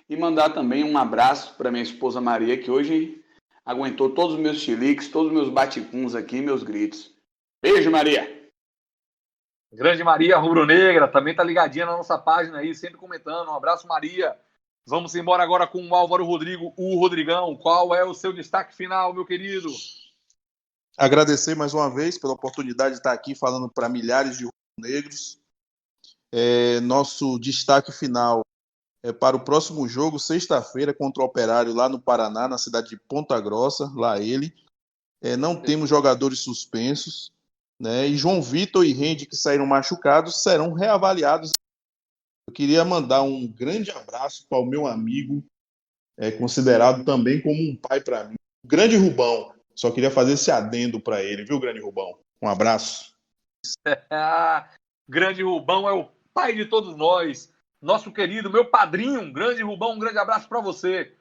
E mandar também um abraço para minha esposa Maria, que hoje aguentou todos os meus chiliques, todos os meus baticuns aqui, meus gritos. Beijo, Maria! Grande Maria Rubro-Negra, também tá ligadinha na nossa página aí, sempre comentando. Um abraço, Maria. Vamos embora agora com o Álvaro Rodrigo, o Rodrigão. Qual é o seu destaque final, meu querido? Agradecer mais uma vez pela oportunidade de estar aqui falando para milhares de rubro-negros. Nosso destaque final é para o próximo jogo, sexta-feira, contra o Operário, lá no Paraná, na cidade de Ponta Grossa, lá ele. Não temos jogadores suspensos, né? E João Vitor e Rende, que saíram machucados, serão reavaliados. Eu queria mandar um grande abraço para o meu amigo, considerado também como um pai para mim, o Grande Rubão. Só queria fazer esse adendo para ele, viu, Grande Rubão? Um abraço. Grande Rubão é o pai de todos nós. Nosso querido, meu padrinho, Grande Rubão, um grande abraço para você.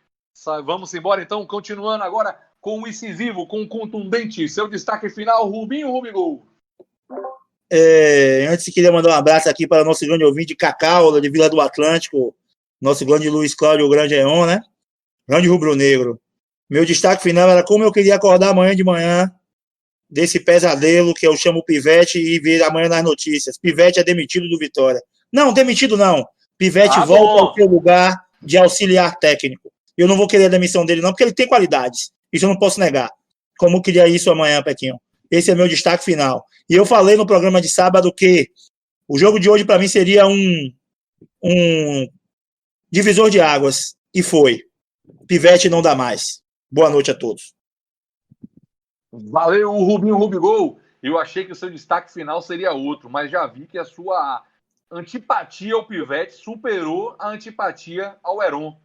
Vamos embora então, continuando agora com o incisivo, com o contundente. Seu destaque final, Rubinho Rubigol. Antes queria mandar um abraço aqui para o nosso grande ouvinte, Cacau, de Vila do Atlântico, nosso grande Luiz Cláudio Grangeon, né? Grande rubro-negro. Meu destaque final era como eu queria acordar amanhã de manhã desse pesadelo que eu chamo Pivete e ver amanhã nas notícias. Pivete é demitido do Vitória. Não, demitido não. Pivete volta ao seu lugar de auxiliar técnico. Eu não vou querer a demissão dele não, porque ele tem qualidades. Isso eu não posso negar. Como eu queria isso amanhã, Pequinho. Esse é meu destaque final. E eu falei no programa de sábado que o jogo de hoje para mim seria um divisor de águas. E foi. Pivete não dá mais. Boa noite a todos. Valeu, Rubinho Rubigol. Eu achei que o seu destaque final seria outro, mas já vi que a sua antipatia ao Pivete superou a antipatia ao Heron.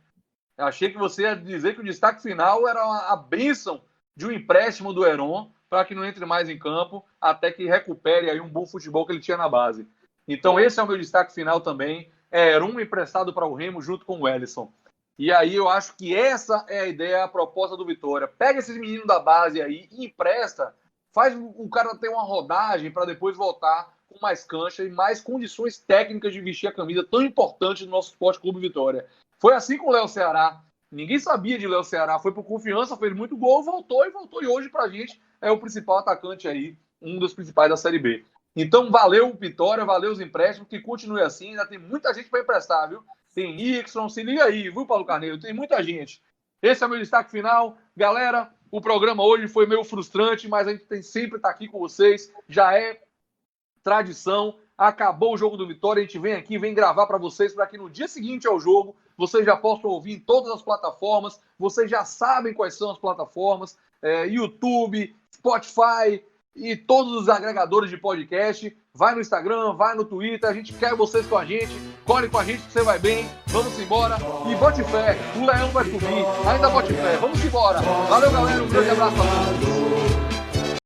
Eu achei que você ia dizer que o destaque final era a bênção de um empréstimo do Heron para que não entre mais em campo, até que recupere aí um bom futebol que ele tinha na base. Então esse é o meu destaque final também. É Heron emprestado para o Remo junto com o Welison. E aí eu acho que essa é a ideia, a proposta do Vitória. Pega esses meninos da base aí e empresta, faz o cara ter uma rodagem para depois voltar com mais cancha e mais condições técnicas de vestir a camisa tão importante do nosso Esporte Clube Vitória. Foi assim com o Léo Ceará. Ninguém sabia de Léo Ceará, foi por confiança, fez muito gol, voltou. E hoje pra gente é o principal atacante aí, um dos principais da Série B. Então valeu o Vitória, valeu os empréstimos, que continue assim, ainda tem muita gente para emprestar, viu? Tem Nixon, se liga aí, viu, Paulo Carneiro? Tem muita gente. Esse é o meu destaque final. Galera, o programa hoje foi meio frustrante, mas a gente tem sempre estar aqui com vocês. Já é tradição. Acabou o jogo do Vitória, a gente vem aqui, vem gravar para vocês, para que no dia seguinte ao jogo, vocês já possam ouvir em todas as plataformas. Vocês já sabem quais são as plataformas. YouTube, Spotify e todos os agregadores de podcast. Vai no Instagram, vai no Twitter, a gente quer vocês com a gente, colhe com a gente que você vai bem, vamos embora e bote fé, o Leão vai subir, ainda bote fé, vamos embora. Valeu galera, um grande abraço a todos.